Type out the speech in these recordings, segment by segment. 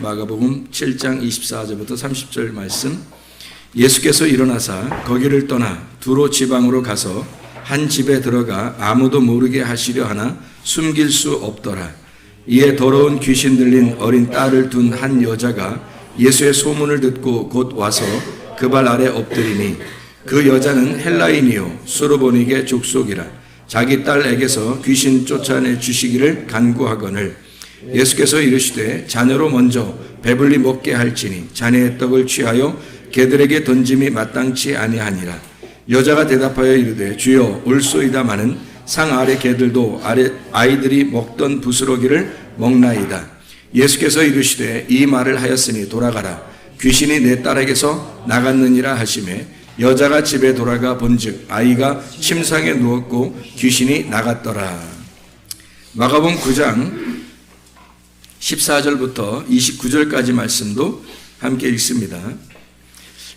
마가복음 7장 24절부터 30절 말씀. 예수께서 일어나사 거기를 떠나 두로 지방으로 가서 한 집에 들어가 아무도 모르게 하시려 하나 숨길 수 없더라. 이에 더러운 귀신 들린 어린 딸을 둔 한 여자가 예수의 소문을 듣고 곧 와서 그 발 아래 엎드리니 그 여자는 헬라인이요 수르보니게 족속이라. 자기 딸에게서 귀신 쫓아내 주시기를 간구하거늘 예수께서 이르시되 자녀로 먼저 배불리 먹게 할지니 자네의 떡을 취하여 개들에게 던짐이 마땅치 아니하니라. 여자가 대답하여 이르되 주여 올소이다마는 상 아래 개들도 아이들이 먹던 부스러기를 먹나이다. 예수께서 이르시되 이 말을 하였으니 돌아가라. 귀신이 내 딸에게서 나갔느니라 하시매 여자가 집에 돌아가 본즉 아이가 침상에 누웠고 귀신이 나갔더라. 마가복음 9장 14절부터 29절까지 말씀도 함께 읽습니다.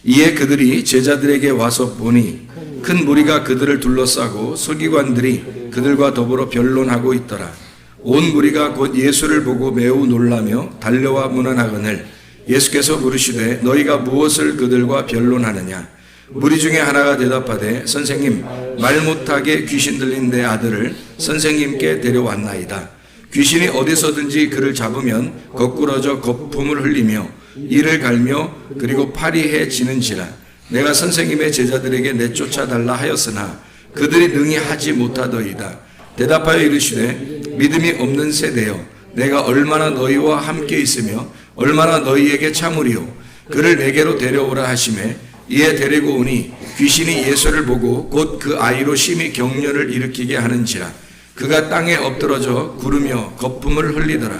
이에 그들이 제자들에게 와서 보니 큰 무리가 그들을 둘러싸고 서기관들이 그들과 더불어 변론하고 있더라. 온 무리가 곧 예수를 보고 매우 놀라며 달려와 문안하거늘 예수께서 물으시되 너희가 무엇을 그들과 변론하느냐. 무리 중에 하나가 대답하되 선생님 말 못하게 귀신 들린 내 아들을 선생님께 데려왔나이다. 귀신이 어디서든지 그를 잡으면 거꾸러져 거품을 흘리며 이를 갈며 그리고 파리해지는지라. 내가 선생님의 제자들에게 내쫓아달라 하였으나 그들이 능히 하지 못하더이다. 대답하여 이르시되 믿음이 없는 세대여 내가 얼마나 너희와 함께 있으며 얼마나 너희에게 참으리요. 그를 내게로 데려오라 하시매 이에 데리고 오니 귀신이 예수를 보고 곧 그 아이로 심히 격려를 일으키게 하는지라. 그가 땅에 엎드러져 구르며 거품을 흘리더라.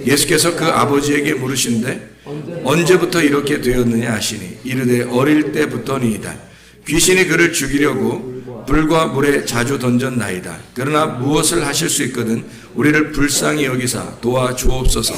예수께서 그 아버지에게 물으신데 언제부터 이렇게 되었느냐 하시니 이르되 어릴 때부터니이다. 귀신이 그를 죽이려고 불과 물에 자주 던졌나이다. 그러나 무엇을 하실 수 있거든 우리를 불쌍히 여기사 도와주옵소서.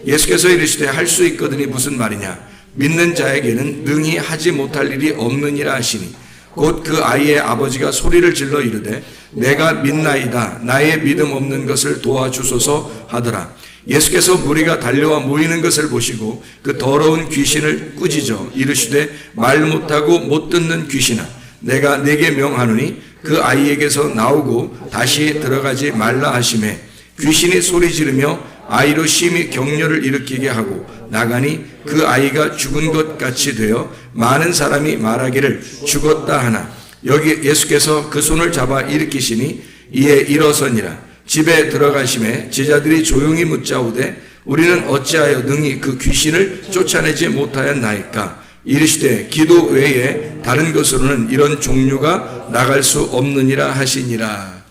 예수께서 이르시되 할 수 있거든이 무슨 말이냐. 믿는 자에게는 능히 하지 못할 일이 없느니라 하시니 곧 그 아이의 아버지가 소리를 질러 이르되 내가 믿나이다. 나의 믿음 없는 것을 도와주소서 하더라. 예수께서 무리가 달려와 모이는 것을 보시고 그 더러운 귀신을 꾸짖어 이르시되 말 못하고 못 듣는 귀신아 내가 네게 명하노니 그 아이에게서 나오고 다시 들어가지 말라 하시매 귀신이 소리 지르며 아이로 심히 격려를 일으키게 하고 나가니 그 아이가 죽은 것 같이 되어 많은 사람이 말하기를 죽었다 하나 여기 예수께서 그 손을 잡아 일으키시니 이에 일어서니라. 집에 들어가심에 제자들이 조용히 묻자오되 우리는 어찌하여 능히 그 귀신을 쫓아내지 못하였나이까. 이르시되 기도 외에 다른 것으로는 이런 종류가 나갈 수 없느니라 하시니라.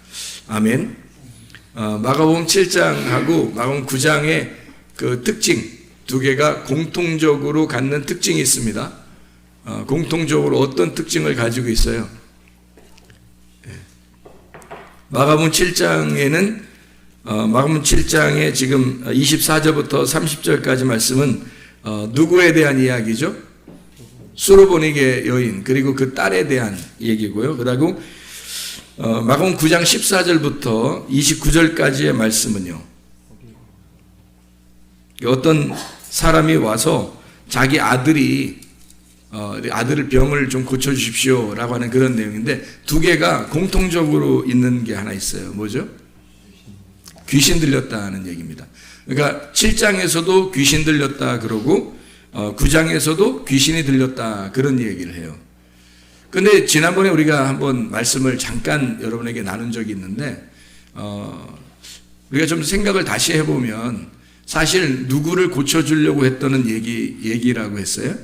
아멘. 마가복음 7장하고 마가복음 9장의 그 특징 두 개가 공통적으로 갖는 특징이 있습니다. 공통적으로 어떤 특징을 가지고 있어요? 마가복음 7장에는 마가복음 7장의 지금 24절부터 30절까지 말씀은 누구에 대한 이야기죠? 수르보니게 여인 그리고 그 딸에 대한 얘기고요. 그리고 마가복음 9장 14절부터 29절까지의 말씀은요. 어떤 사람이 와서 자기 아들을 병을 좀 고쳐주십시오 라고 하는 그런 내용인데 두 개가 공통적으로 있는 게 하나 있어요. 뭐죠? 귀신 들렸다 하는 얘기입니다. 그러니까 7장에서도 귀신 들렸다 그러고 9장에서도 귀신이 들렸다 그런 얘기를 해요. 근데 지난번에 우리가 한번 말씀을 잠깐 여러분에게 나눈 적이 있는데 우리가 좀 생각을 다시 해보면 사실 누구를 고쳐주려고 했다는 얘기라고 했어요?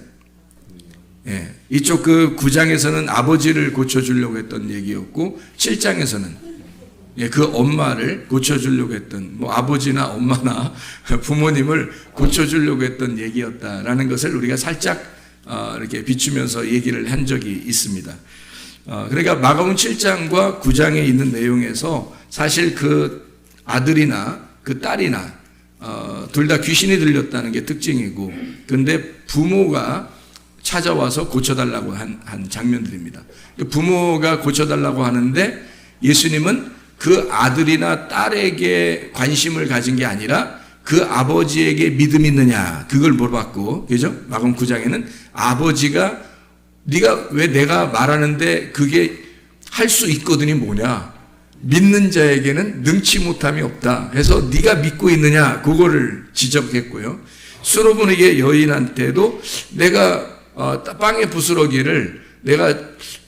예, 이쪽 그 9장에서는 아버지를 고쳐주려고 했던 얘기였고 7장에서는 그 엄마를 고쳐주려고 했던 뭐 아버지나 엄마나 부모님을 고쳐주려고 했던 얘기였다라는 것을 우리가 살짝 이렇게 비추면서 얘기를 한 적이 있습니다. 그러니까 마가복음 7장과 9장에 있는 내용에서 사실 그 아들이나 그 딸이나 둘 다 귀신이 들렸다는 게 특징이고 근데 부모가 찾아와서 고쳐달라고 한 장면들입니다. 부모가 고쳐달라고 하는데 예수님은 그 아들이나 딸에게 관심을 가진 게 아니라 그 아버지에게 믿음이 있느냐 그걸 물어봤고, 그죠? 마가복음 9장에는 아버지가 네가 왜 내가 말하는데 그게 할 수 있거든이 뭐냐, 믿는 자에게는 능치 못함이 없다 해서 네가 믿고 있느냐 그거를 지적했고요. 수로보니게 여인한테도 내가 빵의 부스러기를 내가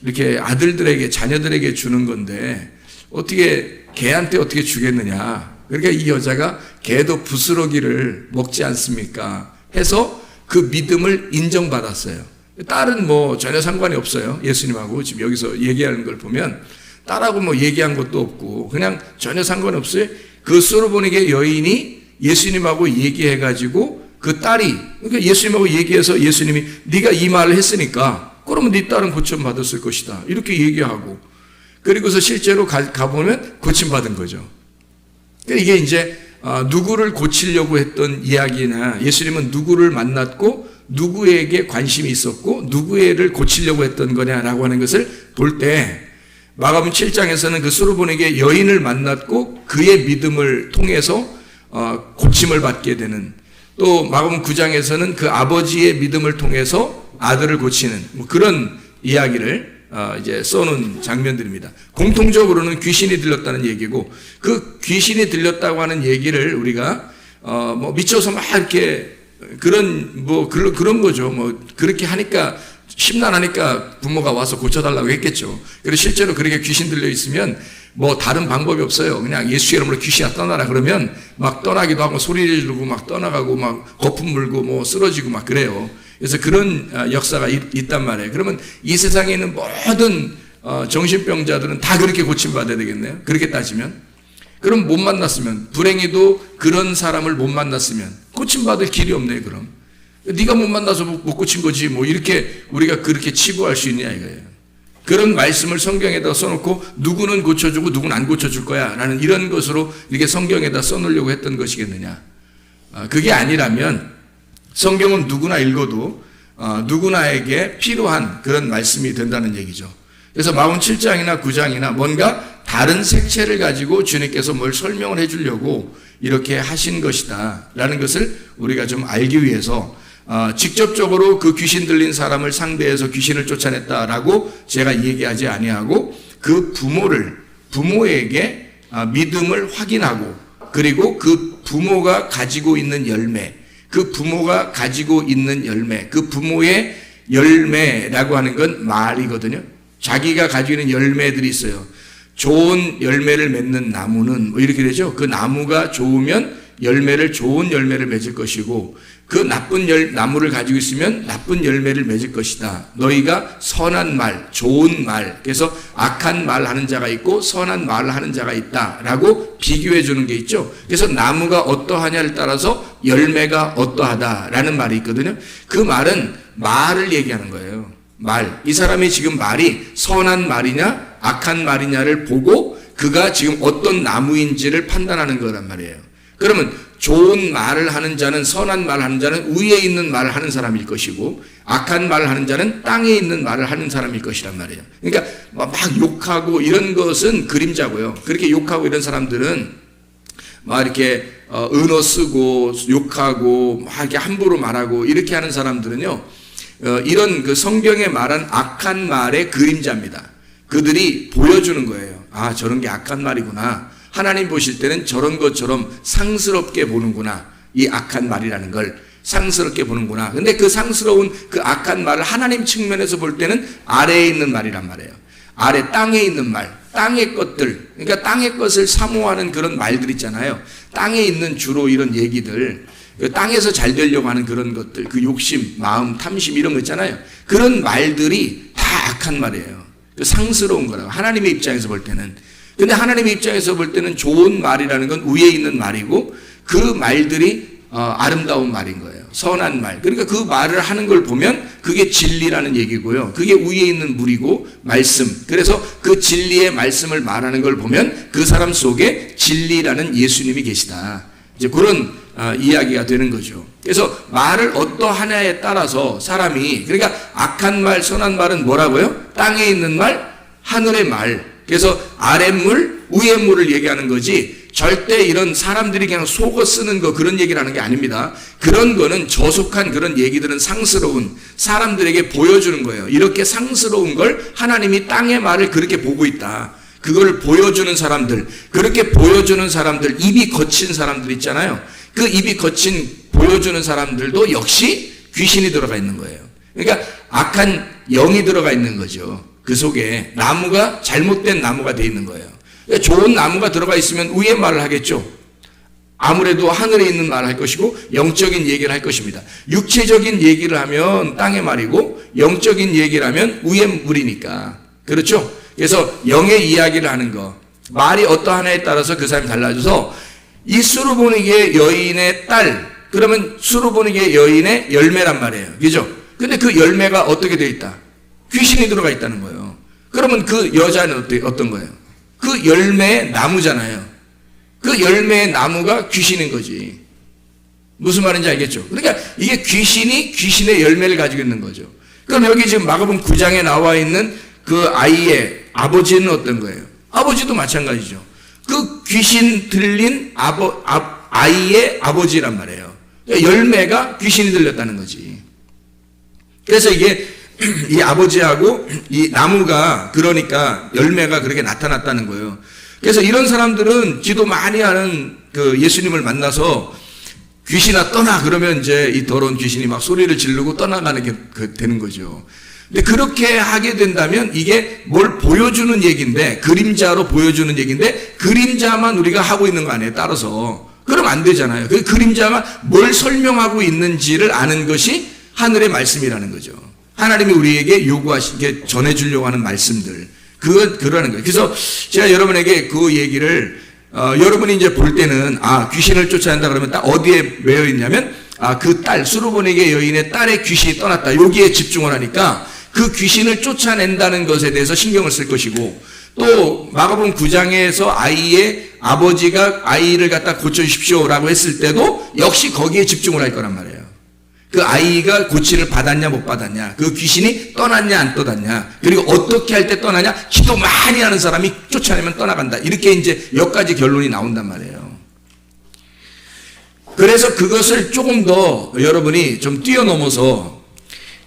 이렇게 아들들에게 자녀들에게 주는 건데 어떻게 걔한테 어떻게 주겠느냐, 그러니까 이 여자가 걔도 부스러기를 먹지 않습니까 해서 그 믿음을 인정받았어요. 딸은 뭐 전혀 상관이 없어요. 예수님하고 지금 여기서 얘기하는 걸 보면 딸하고 뭐 얘기한 것도 없고 그냥 전혀 상관이 없어요. 그 수로보니게 여인이 예수님하고 얘기해가지고 그 딸이, 그러니까 예수님하고 얘기해서 예수님이 네가 이 말을 했으니까 그러면 네 딸은 고침받았을 것이다 이렇게 얘기하고, 그리고서 실제로 가보면 고침받은 거죠. 그러니까 이게 이제 누구를 고치려고 했던 이야기나 예수님은 누구를 만났고 누구에게 관심이 있었고 누구를 고치려고 했던 거냐라고 하는 것을 볼 때 마가복음 7장에서는 그 수로보니게 여인을 만났고 그의 믿음을 통해서 고침을 받게 되는, 또 마가복음 9장에서는 그 아버지의 믿음을 통해서 아들을 고치는 뭐 그런 이야기를 이제 써놓은 장면들입니다. 공통적으로는 귀신이 들렸다는 얘기고, 그 귀신이 들렸다고 하는 얘기를 우리가 뭐 미쳐서 막 이렇게 그런 거죠. 뭐 그렇게 하니까 심란하니까 부모가 와서 고쳐달라고 했겠죠. 그리고 실제로 그렇게 귀신 들려 있으면 뭐 다른 방법이 없어요. 그냥 예수 이름으로 귀신아 떠나라 그러면 막 떠나기도 하고 소리 지르고 막 떠나가고 막 거품 물고 뭐 쓰러지고 막 그래요. 그래서 그런 역사가 있단 말이에요. 그러면 이 세상에 있는 모든 정신병자들은 다 그렇게 고침받아야 되겠네요. 그렇게 따지면. 그럼 못 만났으면, 불행히도 그런 사람을 못 만났으면 고침받을 길이 없네요. 그럼 네가 못 만나서 못 고친 거지 뭐 이렇게 우리가 그렇게 치부할 수 있냐 이거예요. 그런 말씀을 성경에다 써놓고 누구는 고쳐주고 누구는 안 고쳐줄 거야 라는 이런 것으로 이렇게 성경에다 써놓으려고 했던 것이겠느냐. 그게 아니라면 성경은 누구나 읽어도 누구나에게 필요한 그런 말씀이 된다는 얘기죠. 그래서 마가복음 7장이나 9장이나 뭔가 다른 색채를 가지고 주님께서 뭘 설명을 해주려고 이렇게 하신 것이다 라는 것을 우리가 좀 알기 위해서 직접적으로 그 귀신 들린 사람을 상대해서 귀신을 쫓아냈다라고 제가 얘기하지 아니하고 그 부모에게 믿음을 확인하고, 그리고 그 부모가 가지고 있는 열매, 그 부모가 가지고 있는 열매, 그 부모의 열매라고 하는 건 말이거든요. 자기가 가지고 있는 열매들이 있어요. 좋은 열매를 맺는 나무는 뭐 이렇게 되죠. 그 나무가 좋으면 좋은 열매를 맺을 것이고, 그 나쁜 나무를 가지고 있으면 나쁜 열매를 맺을 것이다. 너희가 선한 말, 좋은 말, 그래서 악한 말 하는 자가 있고 선한 말을 하는 자가 있다라고 비교해 주는 게 있죠. 그래서 나무가 어떠하냐를 따라서 열매가 어떠하다라는 말이 있거든요. 그 말은 말을 얘기하는 거예요. 말. 이 사람이 지금 말이 선한 말이냐 악한 말이냐를 보고 그가 지금 어떤 나무인지를 판단하는 거란 말이에요. 그러면 좋은 말을 하는 자는, 선한 말을 하는 자는 위에 있는 말을 하는 사람일 것이고, 악한 말을 하는 자는 땅에 있는 말을 하는 사람일 것이란 말이에요. 그러니까 막 욕하고 이런 것은 그림자고요. 그렇게 욕하고 이런 사람들은 막 이렇게 은어 쓰고 욕하고 막 이렇게 함부로 말하고 이렇게 하는 사람들은요, 이런 그 성경에 말한 악한 말의 그림자입니다. 그들이 보여주는 거예요. 아, 저런 게 악한 말이구나. 하나님 보실 때는 저런 것처럼 상스럽게 보는구나. 이 악한 말이라는 걸 상스럽게 보는구나. 근데 그 상스러운 그 악한 말을 하나님 측면에서 볼 때는 아래에 있는 말이란 말이에요. 아래 땅에 있는 말, 땅의 것들, 그러니까 땅의 것을 사모하는 그런 말들 있잖아요. 땅에 있는 주로 이런 얘기들, 땅에서 잘 되려고 하는 그런 것들, 그 욕심, 마음, 탐심 이런 거 있잖아요. 그런 말들이 다 악한 말이에요. 상스러운 거라고, 하나님의 입장에서 볼 때는. 근데 하나님의 입장에서 볼 때는 좋은 말이라는 건 위에 있는 말이고, 그 말들이 아름다운 말인 거예요. 선한 말. 그러니까 그 말을 하는 걸 보면 그게 진리라는 얘기고요. 그게 위에 있는 물이고 말씀. 그래서 그 진리의 말씀을 말하는 걸 보면 그 사람 속에 진리라는 예수님이 계시다. 이제 그런 이야기가 되는 거죠. 그래서 말을 어떠하냐에 따라서 사람이, 그러니까 악한 말, 선한 말은 뭐라고요? 땅에 있는 말, 하늘의 말. 그래서 아랫물, 위의 물을 얘기하는 거지, 절대 이런 사람들이 그냥 속어 쓰는 거 그런 얘기를 하는 게 아닙니다. 그런 거는 저속한 그런 얘기들은 상스러운 사람들에게 보여주는 거예요. 이렇게 상스러운 걸 하나님이 땅의 말을 그렇게 보고 있다. 그걸 보여주는 사람들, 그렇게 보여주는 사람들, 입이 거친 사람들 있잖아요. 그 입이 거친 보여주는 사람들도 역시 귀신이 들어가 있는 거예요. 그러니까 악한 영이 들어가 있는 거죠. 그 속에 나무가 잘못된 나무가 돼 있는 거예요. 그러니까 좋은 나무가 들어가 있으면 위의 말을 하겠죠. 아무래도 하늘에 있는 말을 할 것이고 영적인 얘기를 할 것입니다. 육체적인 얘기를 하면 땅의 말이고 영적인 얘기를 하면 위의 물이니까. 그렇죠? 그래서 영의 이야기를 하는 거, 말이 어떠하냐에 따라서 그 사람이 달라져서 이 수르보니게 여인의 딸, 그러면 수르보니게 여인의 열매란 말이에요. 그죠? 근데 그 열매가 어떻게 되어 있다? 귀신이 들어가 있다는 거예요. 그러면 그 여자는 어떤 거예요? 그 열매의 나무잖아요. 그 열매의 나무가 귀신인 거지. 무슨 말인지 알겠죠? 그러니까 이게 귀신이 귀신의 열매를 가지고 있는 거죠. 그럼 여기 지금 마가복음 9장에 나와 있는 그 아이의 아버지는 어떤 거예요? 아버지도 마찬가지죠. 그 귀신 들린 아이의 아버지란 말이에요. 그러니까 열매가 귀신이 들렸다는 거지. 그래서 이게 이 아버지하고 이 나무가 그러니까 열매가 그렇게 나타났다는 거예요. 그래서 이런 사람들은 기도 많이 하는 그 예수님을 만나서 귀신아 떠나 그러면 이제 이 더러운 귀신이 막 소리를 지르고 떠나가는 게 되는 거죠. 근데 그렇게 하게 된다면 이게 뭘 보여주는 얘기인데, 그림자로 보여주는 얘기인데 그림자만 우리가 하고 있는 거 아니에요, 따라서. 그럼 안 되잖아요. 그 그림자가 뭘 설명하고 있는지를 아는 것이 하늘의 말씀이라는 거죠. 하나님이 우리에게 요구하시게 전해주려고 하는 말씀들, 그러는 거예요. 그래서 제가 여러분에게 그 얘기를 여러분이 이제 볼 때는 귀신을 쫓아낸다 그러면 딱 어디에 매여 있냐면 그 딸 수르보니게 여인의 딸의 귀신이 떠났다, 여기에 집중을 하니까 그 귀신을 쫓아낸다는 것에 대해서 신경을 쓸 것이고, 또 마가복음 9장에서 아이의 아버지가 아이를 갖다 고쳐주십시오라고 했을 때도 역시 거기에 집중을 할 거란 말이에요. 그 아이가 고침을 받았냐 못 받았냐, 그 귀신이 떠났냐 안 떠났냐, 그리고 어떻게 할 때 떠나냐, 기도 많이 하는 사람이 쫓아내면 떠나간다, 이렇게 이제 여기까지 결론이 나온단 말이에요. 그래서 그것을 조금 더 여러분이 좀 뛰어넘어서,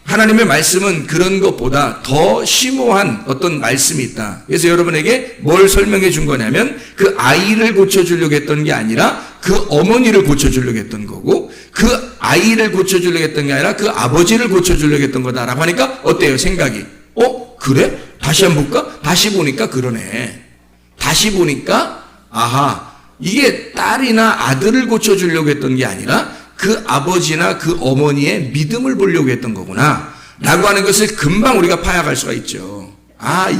하나님의 말씀은 그런 것보다 더 심오한 어떤 말씀이 있다. 그래서 여러분에게 뭘 설명해 준 거냐면 그 아이를 고쳐주려고 했던 게 아니라 그 어머니를 고쳐주려고 했던 거고, 그 아이를 고쳐주려고 했던 게 아니라 그 아버지를 고쳐주려고 했던 거다라고 하니까 어때요, 생각이? 그래? 다시 한번 볼까? 다시 보니까 그러네. 다시 보니까 아하, 이게 딸이나 아들을 고쳐주려고 했던 게 아니라 그 아버지나 그 어머니의 믿음을 보려고 했던 거구나 라고 하는 것을 금방 우리가 파악할 수가 있죠.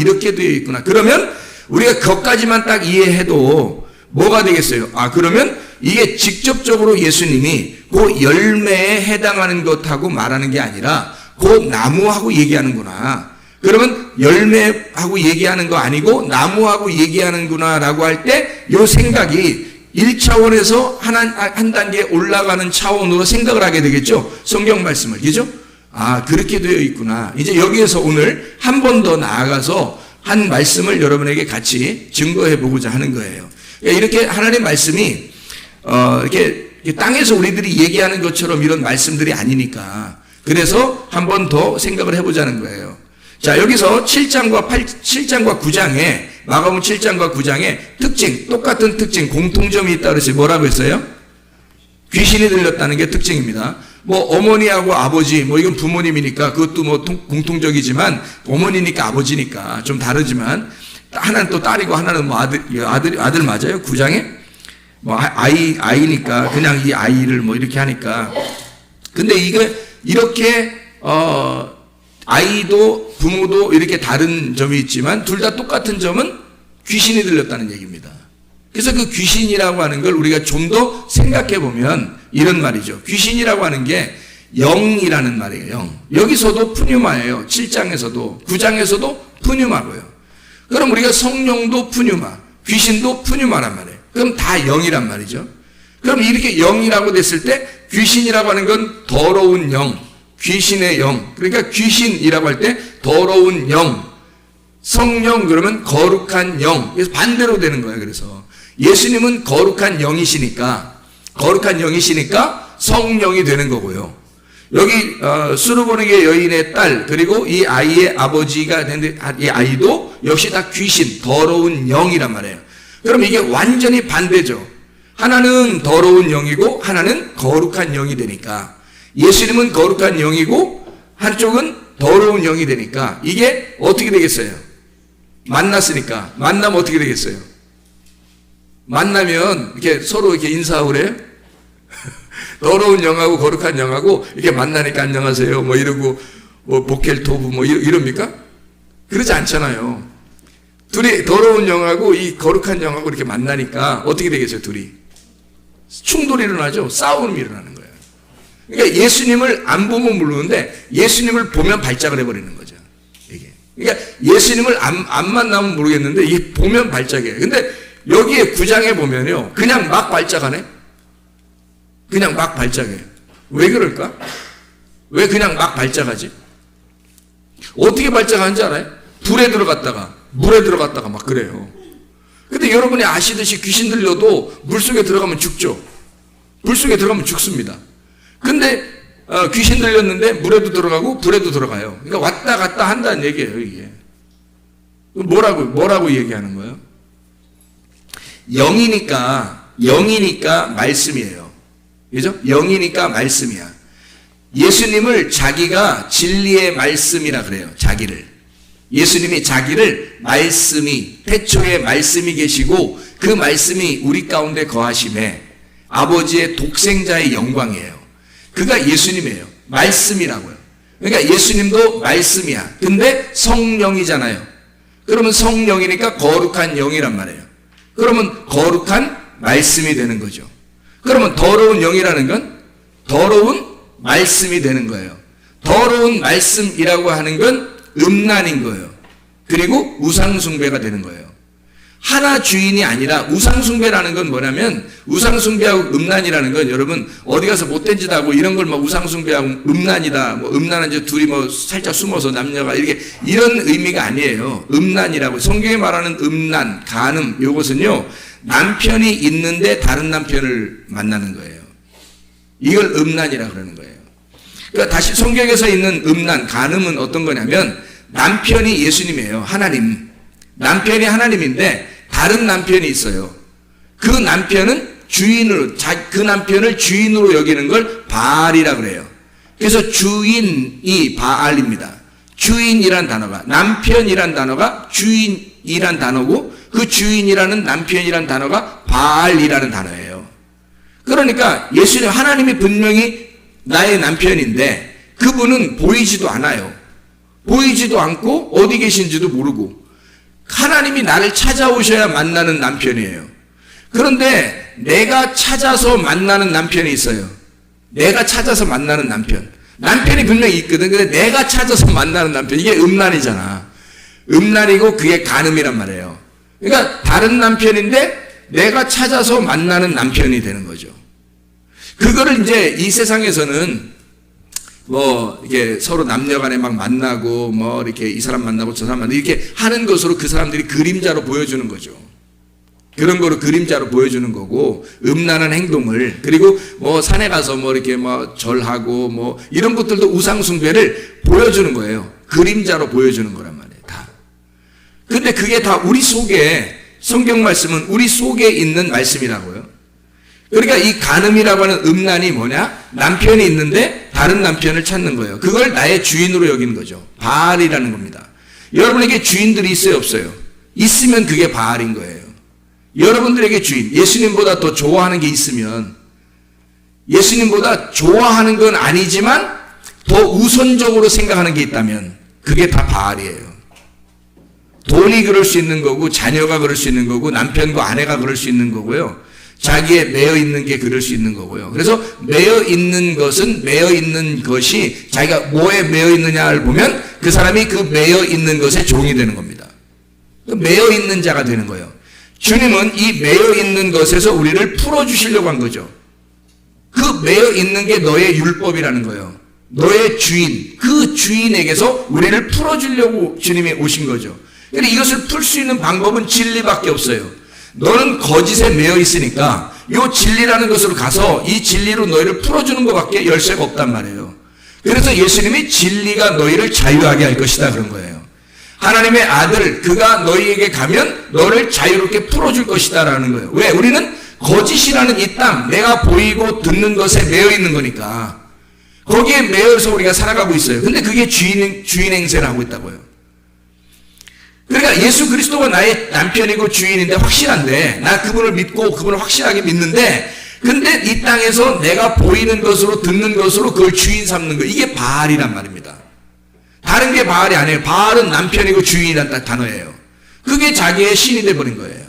이렇게 되어 있구나. 그러면 우리가 그것까지만 딱 이해해도 뭐가 되겠어요? 그러면 이게 직접적으로 예수님이 그 열매에 해당하는 것하고 말하는 게 아니라 그 나무하고 얘기하는구나. 그러면 열매하고 얘기하는 거 아니고 나무하고 얘기하는구나 라고 할 때 이 생각이 1차원에서 한 단계 올라가는 차원으로 생각을 하게 되겠죠. 성경 말씀을. 그죠? 그렇게 되어 있구나. 이제 여기에서 오늘 한 번 더 나아가서 한 말씀을 여러분에게 같이 증거해 보고자 하는 거예요. 이렇게 하나님의 말씀이 이렇게 땅에서 우리들이 얘기하는 것처럼 이런 말씀들이 아니니까, 그래서 한 번 더 생각을 해보자는 거예요. 자, 여기서 7장과 9장에, 마가복음 7장과 9장에 특징, 똑같은 특징, 공통점이 있다고 그랬어요. 뭐라고 했어요? 귀신이 들렸다는 게 특징입니다. 어머니하고 아버지, 이건 부모님이니까 그것도 공통적이지만, 어머니니까 아버지니까 좀 다르지만, 하나는 또 딸이고 하나는 아들 맞아요? 9장에? 아이니까 그냥 이 아이를 이렇게 하니까. 근데 이렇게, 아이도 부모도 이렇게 다른 점이 있지만 둘 다 똑같은 점은 귀신이 들렸다는 얘기입니다. 그래서 그 귀신이라고 하는 걸 우리가 좀 더 생각해 보면 이런 말이죠. 귀신이라고 하는 게 영이라는 말이에요. 영. 여기서도 푸뉴마예요. 7장에서도 9장에서도 푸뉴마고요. 그럼 우리가 성령도 푸뉴마, 귀신도 푸뉴마란 말이에요. 그럼 다 영이란 말이죠. 그럼 이렇게 영이라고 됐을 때 귀신이라고 하는 건 더러운 영, 귀신의 영. 그러니까 귀신이라고 할 때 더러운 영, 성령 그러면 거룩한 영. 그래서 반대로 되는 거예요. 그래서 예수님은 거룩한 영이시니까 성령이 되는 거고요. 여기 수르보르게 여인의 딸 그리고 이 아이의 아버지가 되는데 이 아이도 역시 다 귀신, 더러운 영이란 말이에요. 그럼 이게 완전히 반대죠. 하나는 더러운 영이고 하나는 거룩한 영이 되니까, 예수님은 거룩한 영이고 한쪽은 더러운 영이 되니까 이게 어떻게 되겠어요? 만났으니까. 만나면 어떻게 되겠어요? 만나면 이렇게 서로 이렇게 인사하고 그래요? 더러운 영하고 거룩한 영하고 이렇게 만나니까 안녕하세요 뭐 이러고 뭐 보켈토브 뭐 이럽니까? 그러지 않잖아요. 둘이 더러운 영하고 이 거룩한 영하고 이렇게 만나니까 어떻게 되겠어요? 둘이 충돌이 일어나죠. 싸움이 일어나는 거예요. 그러니까 예수님을 안 보면 모르는데 예수님을 보면 발작을 해버리는 거죠. 이게. 그러니까 예수님을 안 만나면 모르겠는데 이게 보면 발작이에요. 근데 여기에 9장에 보면요, 그냥 막 발작하네. 그냥 막 발작해요. 왜 그럴까? 왜 그냥 막 발작하지? 어떻게 발작하는지 알아요? 불에 들어갔다가 물에 들어갔다가 막 그래요. 근데 여러분이 아시듯이 귀신 들려도 물속에 들어가면 죽죠. 물속에 들어가면 죽습니다. 근데 귀신 들렸는데 물에도 들어가고 불에도 들어가요. 그러니까 왔다 갔다 한다는 얘기예요. 이게 뭐라고 얘기하는 거예요? 영이니까 말씀이에요. 그죠? 영이니까 말씀이야. 예수님을 자기가 진리의 말씀이라 그래요. 예수님이 자기를 말씀이, 태초에 말씀이 계시고 그 말씀이 우리 가운데 거하심에 아버지의 독생자의 영광이에요. 그가 예수님이에요. 말씀이라고요. 그러니까 예수님도 말씀이야. 근데 성령이잖아요. 그러면 성령이니까 거룩한 영이란 말이에요. 그러면 거룩한 말씀이 되는 거죠. 그러면 더러운 영이라는 건 더러운 말씀이 되는 거예요. 더러운 말씀이라고 하는 건 음란인 거예요. 그리고 우상숭배가 되는 거예요. 하나 주인이 아니라 우상숭배라는 건 뭐냐면, 우상숭배하고 음란이라는 건 여러분 어디 가서 못된 짓 하고 이런 걸 막 우상숭배하고 음란이다, 뭐 음란한 저 둘이 뭐 살짝 숨어서 남녀가 이렇게 이런 의미가 아니에요. 음란이라고 성경에 말하는 음란, 간음, 요것은요 남편이 있는데 다른 남편을 만나는 거예요. 이걸 음란이라 그러는 거예요. 그러니까 다시 성경에서 있는 음란, 간음은 어떤 거냐면 남편이 예수님이에요. 하나님. 남편이 하나님인데 다른 남편이 있어요. 그 남편은 그 남편을 주인으로 여기는 걸 바알이라 그래요. 그래서 주인이 바알입니다. 주인이란 단어가, 남편이란 단어가 주인이란 단어고 그 주인이라는 남편이란 단어가 바알이라는 단어예요. 그러니까 예수님, 하나님이 분명히 나의 남편인데 그분은 보이지도 않아요. 보이지도 않고 어디 계신지도 모르고 하나님이 나를 찾아오셔야 만나는 남편이에요. 그런데 내가 찾아서 만나는 남편이 있어요. 내가 찾아서 만나는 남편. 남편이 분명히 있거든. 근데 내가 찾아서 만나는 남편. 이게 음란이잖아. 음란이고 그게 간음이란 말이에요. 그러니까 다른 남편인데 내가 찾아서 만나는 남편이 되는 거죠. 그거를 이제 이 세상에서는 뭐 이게 서로 남녀간에 막 만나고 뭐 이렇게 이 사람 만나고 저 사람 만나고 이렇게 하는 것으로 그 사람들이 그림자로 보여주는 거죠. 그런 거로 그림자로 보여주는 거고, 음란한 행동을, 그리고 뭐 산에 가서 뭐 이렇게 뭐 절하고 뭐 이런 것들도 우상숭배를 보여주는 거예요. 그림자로 보여주는 거란 말이에요. 다. 근데 그게 다 우리 속에, 성경 말씀은 우리 속에 있는 말씀이라고요. 그러니까 이 간음이라고 하는 음란이 뭐냐? 남편이 있는데 다른 남편을 찾는 거예요. 그걸 나의 주인으로 여기는 거죠. 바알이라는 겁니다. 여러분에게 주인들이 있어요, 없어요? 있으면 그게 바알인 거예요. 여러분들에게 주인, 예수님보다 더 좋아하는 게 있으면, 예수님보다 좋아하는 건 아니지만 더 우선적으로 생각하는 게 있다면 그게 다 바알이에요. 돈이 그럴 수 있는 거고, 자녀가 그럴 수 있는 거고, 남편과 아내가 그럴 수 있는 거고요. 자기에 매여 있는 게 그럴 수 있는 거고요. 그래서 매여 있는 것이 자기가 뭐에 매여 있느냐를 보면 그 사람이 그 매여 있는 것의 종이 되는 겁니다. 매여 있는 자가 되는 거예요. 주님은 이 매여 있는 것에서 우리를 풀어주시려고 한 거죠. 그 매여 있는 게 너의 율법이라는 거예요. 너의 주인, 그 주인에게서 우리를 풀어주려고 주님이 오신 거죠. 그런데 이것을 풀 수 있는 방법은 진리밖에 없어요. 너는 거짓에 매여 있으니까 이 진리라는 것으로 가서 이 진리로 너희를 풀어주는 것밖에 열쇠가 없단 말이에요. 그래서 예수님이 진리가 너희를 자유하게 할 것이다 그런 거예요. 하나님의 아들 그가 너희에게 가면 너를 자유롭게 풀어줄 것이다 라는 거예요. 왜? 우리는 거짓이라는 이 땅, 내가 보이고 듣는 것에 매여 있는 거니까 거기에 매여서 우리가 살아가고 있어요. 근데 그게 주인 행세를 하고 있다고요. 그러니까 예수 그리스도가 나의 남편이고 주인인데 확실한데 나 그분을 믿고 그분을 확실하게 믿는데 근데 이 땅에서 내가 보이는 것으로 듣는 것으로 그걸 주인 삼는 거 이게 바알이란 말입니다. 다른 게 바알이 아니에요. 바알은 남편이고 주인이란 단어예요. 그게 자기의 신이 돼버린 거예요.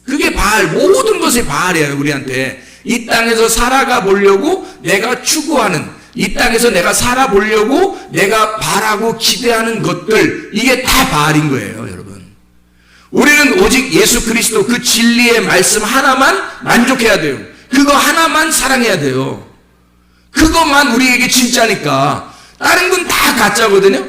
그게 바알, 모든 것이 바알이에요. 우리한테 이 땅에서 살아가 보려고 내가 추구하는 이 땅에서 내가 살아보려고 내가 바라고 기대하는 것들 이게 다 바알인 거예요 여러분. 우리는 오직 예수 그리스도 그 진리의 말씀 하나만 만족해야 돼요. 그거 하나만 사랑해야 돼요. 그것만 우리에게 진짜니까 다른 건 다 가짜거든요.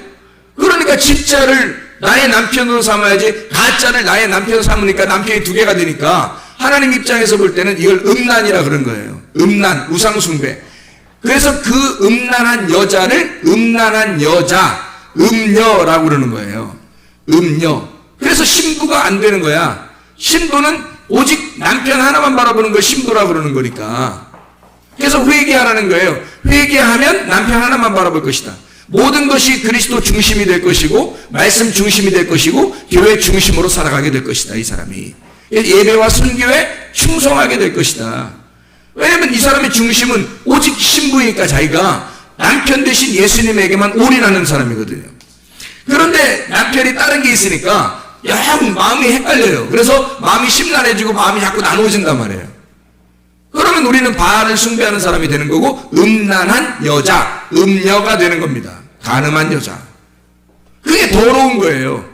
그러니까 진짜를 나의 남편으로 삼아야지 가짜를 나의 남편으로 삼으니까 남편이 두 개가 되니까 하나님 입장에서 볼 때는 이걸 음란이라 그런 거예요. 음란, 우상숭배. 그래서 그 음란한 여자를 음란한 여자, 음녀라고 그러는 거예요. 음녀. 그래서 신부가 안 되는 거야. 신부는 오직 남편 하나만 바라보는 걸 신부라고 그러는 거니까. 그래서 회개하라는 거예요. 회개하면 남편 하나만 바라볼 것이다. 모든 것이 그리스도 중심이 될 것이고 말씀 중심이 될 것이고 교회 중심으로 살아가게 될 것이다. 이 사람이. 예배와 순교에 충성하게 될 것이다. 왜냐면 이 사람의 중심은 오직 신부이니까 자기가 남편 대신 예수님에게만 올인하는 사람이거든요. 그런데 남편이 다른 게 있으니까 영 마음이 헷갈려요. 그래서 마음이 심란해지고 마음이 자꾸 나누어진단 말이에요. 그러면 우리는 바알을 숭배하는 사람이 되는 거고 음란한 여자, 음녀가 되는 겁니다. 간음한 여자. 그게 더러운 거예요.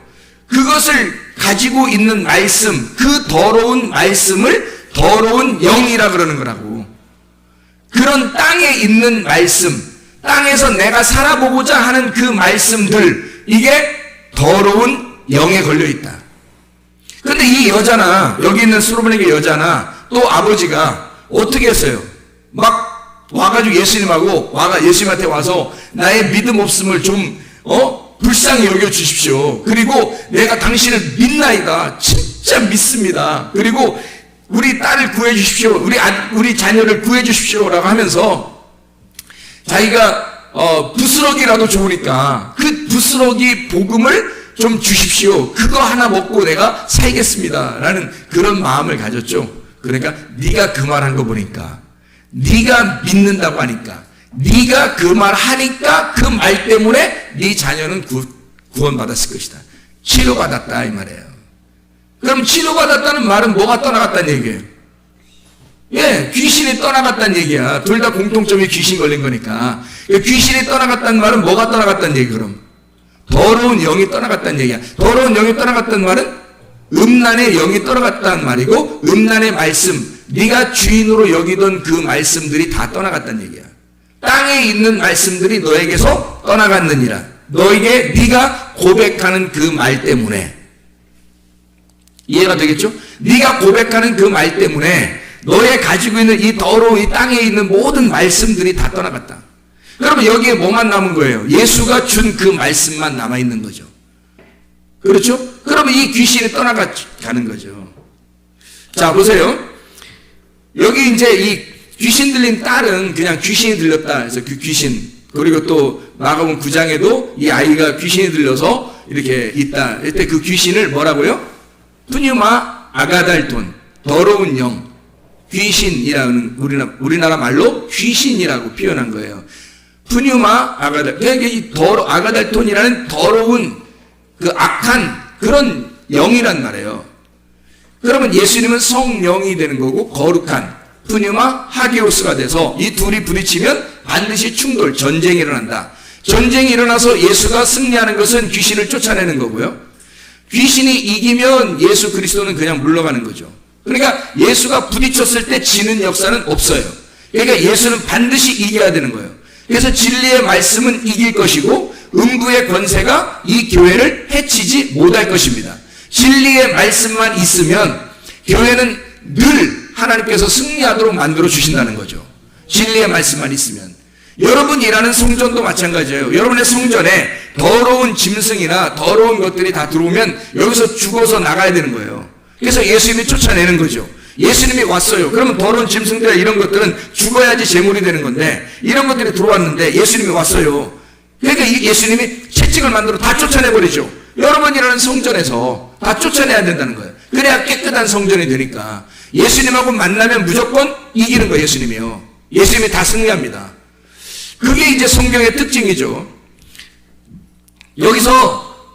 그것을 가지고 있는 말씀, 그 더러운 말씀을 더러운 영이라 그러는 거라고. 그런 땅에 있는 말씀, 땅에서 내가 살아보고자 하는 그 말씀들, 이게 더러운 영에 걸려있다. 근데 이 여자나 여기 있는 솔로몬에게 여자나 또 아버지가 어떻게 했어요? 막 와가지고 예수님하고 예수님한테 와서 나의 믿음 없음을 좀 불쌍히 여겨주십시오. 그리고 내가 당신을 믿나이다. 진짜 믿습니다. 그리고 우리 딸을 구해주십시오. 우리 자녀를 구해주십시오라고 하면서 자기가 부스러기라도 좋으니까 그 부스러기 복음을 좀 주십시오. 그거 하나 먹고 내가 살겠습니다. 라는 그런 마음을 가졌죠. 그러니까 네가 그 말한 거 보니까 네가 믿는다고 하니까 네가 그 말 하니까 그 말 때문에 네 자녀는 구원받았을 것이다. 치료받았다 이 말이에요. 그럼 치료받았다는 말은 뭐가 떠나갔다는 얘기예요? 예, 귀신이 떠나갔다는 얘기야. 둘 다 공통점이 귀신 걸린 거니까. 귀신이 떠나갔다는 말은 뭐가 떠나갔다는 얘기 그럼? 더러운 영이 떠나갔다는 얘기야. 더러운 영이 떠나갔다는 말은 음란의 영이 떠나갔다는 말이고 음란의 말씀, 네가 주인으로 여기던 그 말씀들이 다 떠나갔다는 얘기야. 땅에 있는 말씀들이 너에게서 떠나갔느니라. 너에게 네가 고백하는 그 말 때문에. 이해가 되겠죠? 네가 고백하는 그 말 때문에 너의 가지고 있는 이 더러운 이 땅에 있는 모든 말씀들이 다 떠나갔다. 그러면 여기에 뭐만 남은 거예요? 예수가 준 그 말씀만 남아있는 거죠. 그렇죠? 그러면 이 귀신이 떠나가는 거죠. 자, 보세요. 여기 이제 이 귀신 들린 딸은 그냥 귀신이 들렸다 해서 그 귀신, 그리고 또 마가복음 9장에도 이 아이가 귀신이 들려서 이렇게 있다. 이때 그 귀신을 뭐라고요? 푸뉴마 아가달톤, 더러운 영, 귀신이라는 우리나라 말로 귀신이라고 표현한 거예요. 푸뉴마 아가달, 그러니까 이 아가달톤이라는 더러운 그 악한 그런 영이란 말이에요. 그러면 예수님은 성령이 되는 거고 거룩한 푸뉴마 하기오스가 돼서 이 둘이 부딪히면 반드시 충돌, 전쟁이 일어난다. 전쟁이 일어나서 예수가 승리하는 것은 귀신을 쫓아내는 거고요. 귀신이 이기면 예수 그리스도는 그냥 물러가는 거죠. 그러니까 예수가 부딪혔을 때 지는 역사는 없어요. 그러니까 예수는 반드시 이겨야 되는 거예요. 그래서 진리의 말씀은 이길 것이고 음부의 권세가 이 교회를 해치지 못할 것입니다. 진리의 말씀만 있으면 교회는 늘 하나님께서 승리하도록 만들어 주신다는 거죠. 진리의 말씀만 있으면. 여러분 일하는 성전도 마찬가지예요. 여러분의 성전에 더러운 짐승이나 더러운 것들이 다 들어오면 여기서 죽어서 나가야 되는 거예요. 그래서 예수님이 쫓아내는 거죠. 예수님이 왔어요. 그러면 더러운 짐승들이나 이런 것들은 죽어야지 제물이 되는 건데 이런 것들이 들어왔는데 예수님이 왔어요. 그러니까 이 예수님이 채찍을 만들어 다 쫓아내버리죠. 여러분이라는 성전에서 다 쫓아내야 된다는 거예요. 그래야 깨끗한 성전이 되니까. 예수님하고 만나면 무조건 이기는 거예요. 예수님이요. 예수님이 다 승리합니다. 그게 이제 성경의 특징이죠. 여기서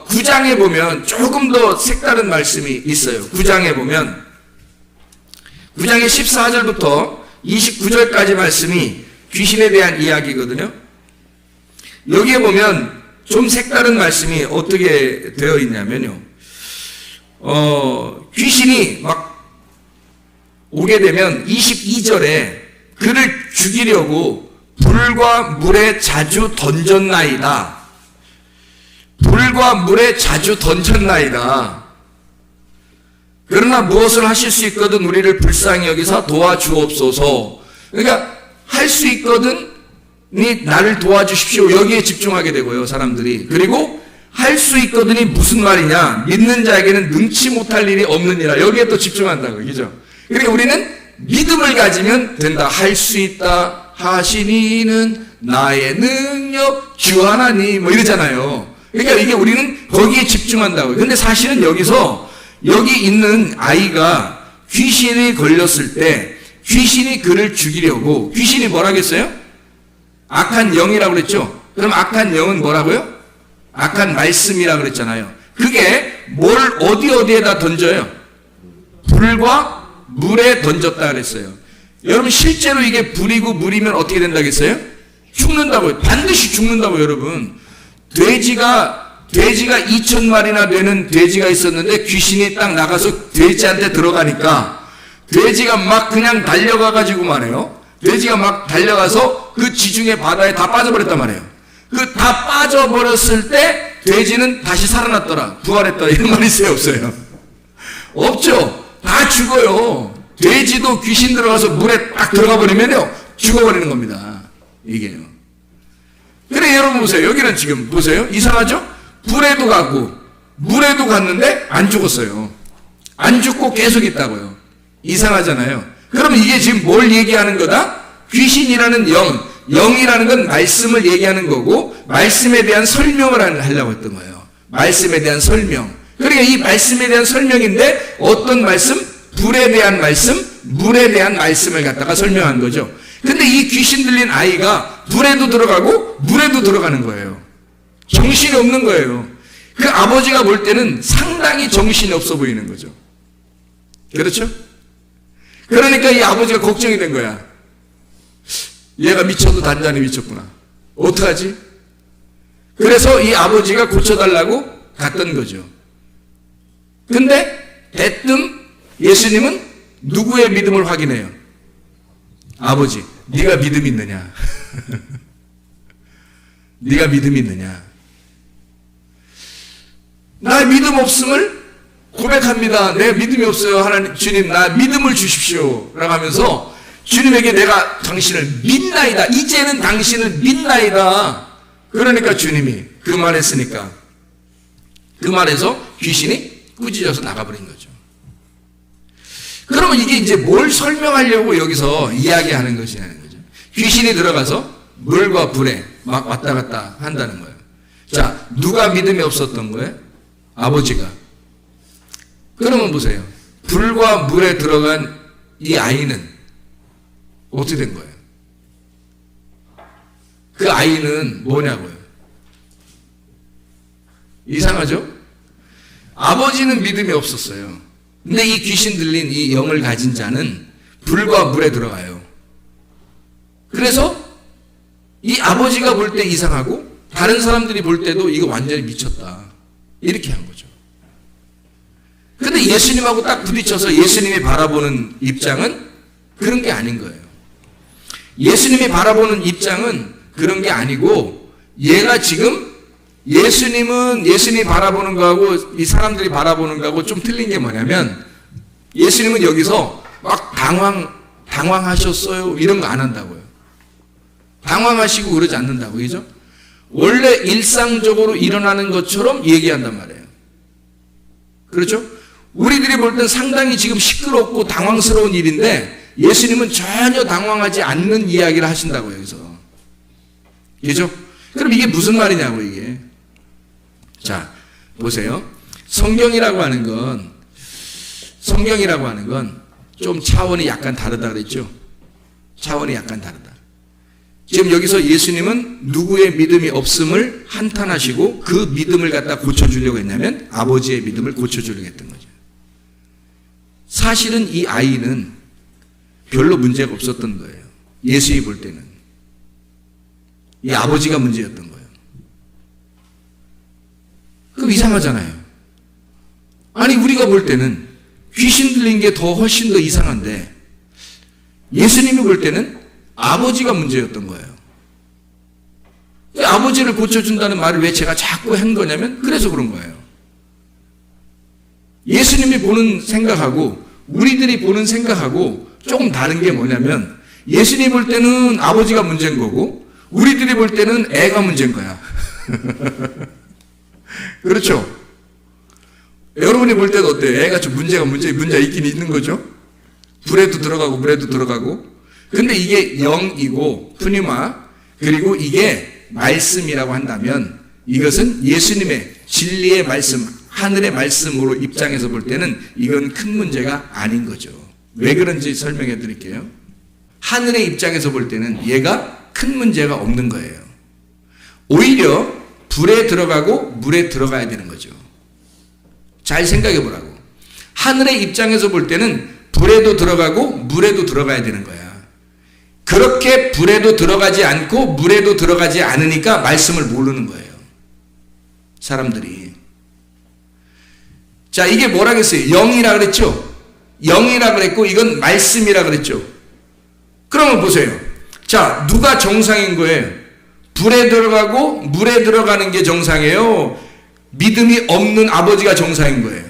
9장에 보면 조금 더 색다른 말씀이 있어요. 9장에 보면 9장의 14절부터 29절까지 말씀이 귀신에 대한 이야기거든요. 여기에 보면 좀 색다른 말씀이 어떻게 되어 있냐면요. 귀신이 막 오게 되면 22절에 그를 죽이려고 불과 물에 자주 던졌나이다. 불과 물에 자주 던졌나이다. 그러나 무엇을 하실 수 있거든 우리를 불쌍히 여기사 도와주옵소서. 그러니까 할 수 있거든 나를 도와주십시오. 여기에 집중하게 되고요, 사람들이. 그리고 할 수 있거든이 무슨 말이냐? 믿는 자에게는 능치 못할 일이 없느니라. 여기에 또 집중한다고, 그죠? 그러니까 우리는 믿음을 가지면 된다. 할 수 있다 하시니는 나의 능력 주 하나님 뭐 이러잖아요. 그러니까 이게 우리는 거기에 집중한다고요. 근데 사실은 여기서 여기 있는 아이가 귀신이 걸렸을 때 귀신이 그를 죽이려고 귀신이 뭐라겠어요? 악한 영이라고 그랬죠. 그럼 악한 영은 뭐라고요? 악한 말씀이라고 그랬잖아요. 그게 뭘 어디에다 던져요? 불과 물에 던졌다 그랬어요. 여러분 실제로 이게 불이고 물이면 어떻게 된다겠어요? 죽는다고요. 반드시 죽는다고요, 여러분. 돼지가 2,000마리나 되는 돼지가 있었는데 귀신이 딱 나가서 돼지한테 들어가니까 돼지가 막 그냥 달려가가지고 말이에요. 돼지가 막 달려가서 그 지중해 바다에 다 빠져버렸단 말이에요. 그 다 빠져버렸을 때 돼지는 다시 살아났더라. 부활했더라. 이런 말 있어요? 없어요? 없죠. 다 죽어요. 돼지도 귀신 들어가서 물에 딱 들어가 버리면요. 죽어버리는 겁니다. 이게요. 그래, 여러분 보세요. 여기는 지금 보세요. 이상하죠? 불에도 가고 물에도 갔는데 안 죽었어요. 안 죽고 계속 있다고요. 이상하잖아요. 그러면 이게 지금 뭘 얘기하는 거다? 귀신이라는 영이라는 건 말씀을 얘기하는 거고 말씀에 대한 설명을 하려고 했던 거예요. 말씀에 대한 설명. 그러니까 이 말씀에 대한 설명인데 어떤 말씀? 불에 대한 말씀, 물에 대한 말씀을 갖다가 설명한 거죠. 근데 이 귀신 들린 아이가 불에도 들어가고 물에도 들어가는 거예요. 정신이 없는 거예요. 그 아버지가 볼 때는 상당히 정신이 없어 보이는 거죠. 그렇죠? 그러니까 이 아버지가 걱정이 된 거야. 얘가 미쳐도 단단히 미쳤구나. 어떡하지? 그래서 이 아버지가 고쳐달라고 갔던 거죠. 근데 대뜸 예수님은 누구의 믿음을 확인해요? 아버지, 네가 믿음이 있느냐? 네가 믿음이 있느냐? 나 믿음 없음을 고백합니다. 내가 믿음이 없어요. 하나님, 주님, 나 믿음을 주십시오. 라고 하면서 주님에게 내가 당신을 믿나이다. 이제는 당신을 믿나이다. 그러니까 주님이 그 말 했으니까 그 말에서 귀신이 꾸짖어서 나가버린 거죠. 그러면 이게 이제 뭘 설명하려고 여기서 이야기하는 것이냐는 거죠. 귀신이 들어가서 물과 불에 막 왔다 갔다 한다는 거예요. 자, 누가 믿음이 없었던 거예요? 아버지가. 그러면 보세요. 불과 물에 들어간 이 아이는 어떻게 된 거예요? 그 아이는 뭐냐고요? 이상하죠? 아버지는 믿음이 없었어요. 근데 이 귀신 들린 이 영을 가진 자는 불과 물에 들어가요. 그래서 이 아버지가 볼 때 이상하고 다른 사람들이 볼 때도 이거 완전히 미쳤다. 이렇게 한 거죠. 근데 예수님하고 딱 부딪혀서 예수님이 바라보는 입장은 그런 게 아닌 거예요. 예수님이 바라보는 입장은 그런 게 아니고 얘가 지금 예수님이 바라보는 거하고 이 사람들이 바라보는 거하고 좀 틀린 게 뭐냐면 예수님은 여기서 막 당황하셨어요 이런 거 안 한다고요. 당황하시고 그러지 않는다고, 그죠? 원래 일상적으로 일어나는 것처럼 얘기한단 말이에요. 그렇죠? 우리들이 볼 땐 상당히 지금 시끄럽고 당황스러운 일인데 예수님은 전혀 당황하지 않는 이야기를 하신다고요, 여기서. 그죠? 그럼 이게 무슨 말이냐고, 이게. 자, 보세요. 성경이라고 하는 건 좀 차원이 약간 다르다 그랬죠? 차원이 약간 다르다. 지금 여기서 예수님은 누구의 믿음이 없음을 한탄하시고 그 믿음을 갖다 고쳐주려고 했냐면 아버지의 믿음을 고쳐주려고 했던 거죠. 사실은 이 아이는 별로 문제가 없었던 거예요. 예수님이 볼 때는. 이 아버지가 문제였던 거예요. 그럼 이상하잖아요. 아니, 우리가 볼 때는 귀신 들린 게 훨씬 더 이상한데 예수님이 볼 때는 아버지가 문제였던 거예요. 아버지를 고쳐준다는 말을 왜 제가 자꾸 한 거냐면 그래서 그런 거예요. 예수님이 보는 생각하고 우리들이 보는 생각하고 조금 다른 게 뭐냐면 예수님이 볼 때는 아버지가 문제인 거고 우리들이 볼 때는 애가 문제인 거야. 그렇죠? 여러분이 볼 때도 어때요? 애가 좀 문제가 있긴 있는 거죠? 불에도 들어가고 물에도 들어가고. 근데 이게 영이고 푸니마 그리고 이게 말씀이라고 한다면 이것은 예수님의 진리의 말씀, 하늘의 말씀으로 입장에서 볼 때는 이건 큰 문제가 아닌 거죠. 왜 그런지 설명해 드릴게요. 하늘의 입장에서 볼 때는 얘가 큰 문제가 없는 거예요. 오히려 불에 들어가고 물에 들어가야 되는 거죠. 잘 생각해 보라고. 하늘의 입장에서 볼 때는 불에도 들어가고 물에도 들어가야 되는 거야. 그렇게 불에도 들어가지 않고 물에도 들어가지 않으니까 말씀을 모르는 거예요. 사람들이. 자, 이게 뭐라 그랬어요? 영이라 그랬죠? 영이라 그랬고 이건 말씀이라 그랬죠? 그러면 보세요. 자, 누가 정상인 거예요? 불에 들어가고 물에 들어가는 게 정상이에요? 믿음이 없는 아버지가 정상인 거예요?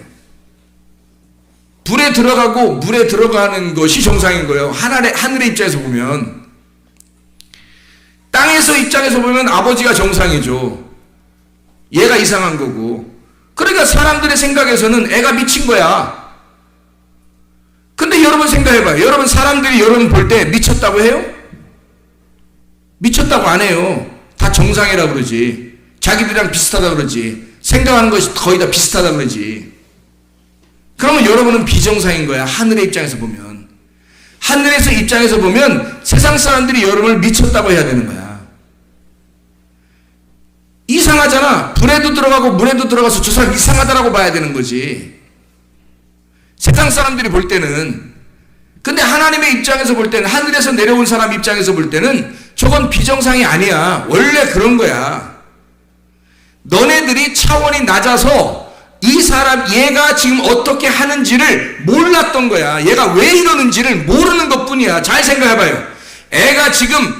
불에 들어가고 물에 들어가는 것이 정상인 거예요. 하늘의 입장에서 보면. 땅에서 입장에서 보면 아버지가 정상이죠. 얘가 이상한 거고. 그러니까 사람들의 생각에서는 애가 미친 거야. 근데 여러분 생각해봐요. 여러분 사람들이 여러분 볼 때 미쳤다고 해요? 미쳤다고 안 해요. 다 정상이라고 그러지. 자기들이랑 비슷하다고 그러지. 생각하는 것이 거의 다 비슷하다고 그러지. 그러면 여러분은 비정상인 거야. 하늘의 입장에서 보면. 하늘에서 입장에서 보면 세상 사람들이 여러분을 미쳤다고 해야 되는 거야. 이상하잖아. 불에도 들어가고 물에도 들어가서 저 사람 이상하다라고 봐야 되는 거지. 세상 사람들이 볼 때는. 근데 하나님의 입장에서 볼 때는, 하늘에서 내려온 사람 입장에서 볼 때는 저건 비정상이 아니야. 원래 그런 거야. 너네들이 차원이 낮아서 이 사람, 얘가 지금 어떻게 하는지를 몰랐던 거야. 얘가 왜 이러는지를 모르는 것 뿐이야. 잘 생각해봐요. 애가 지금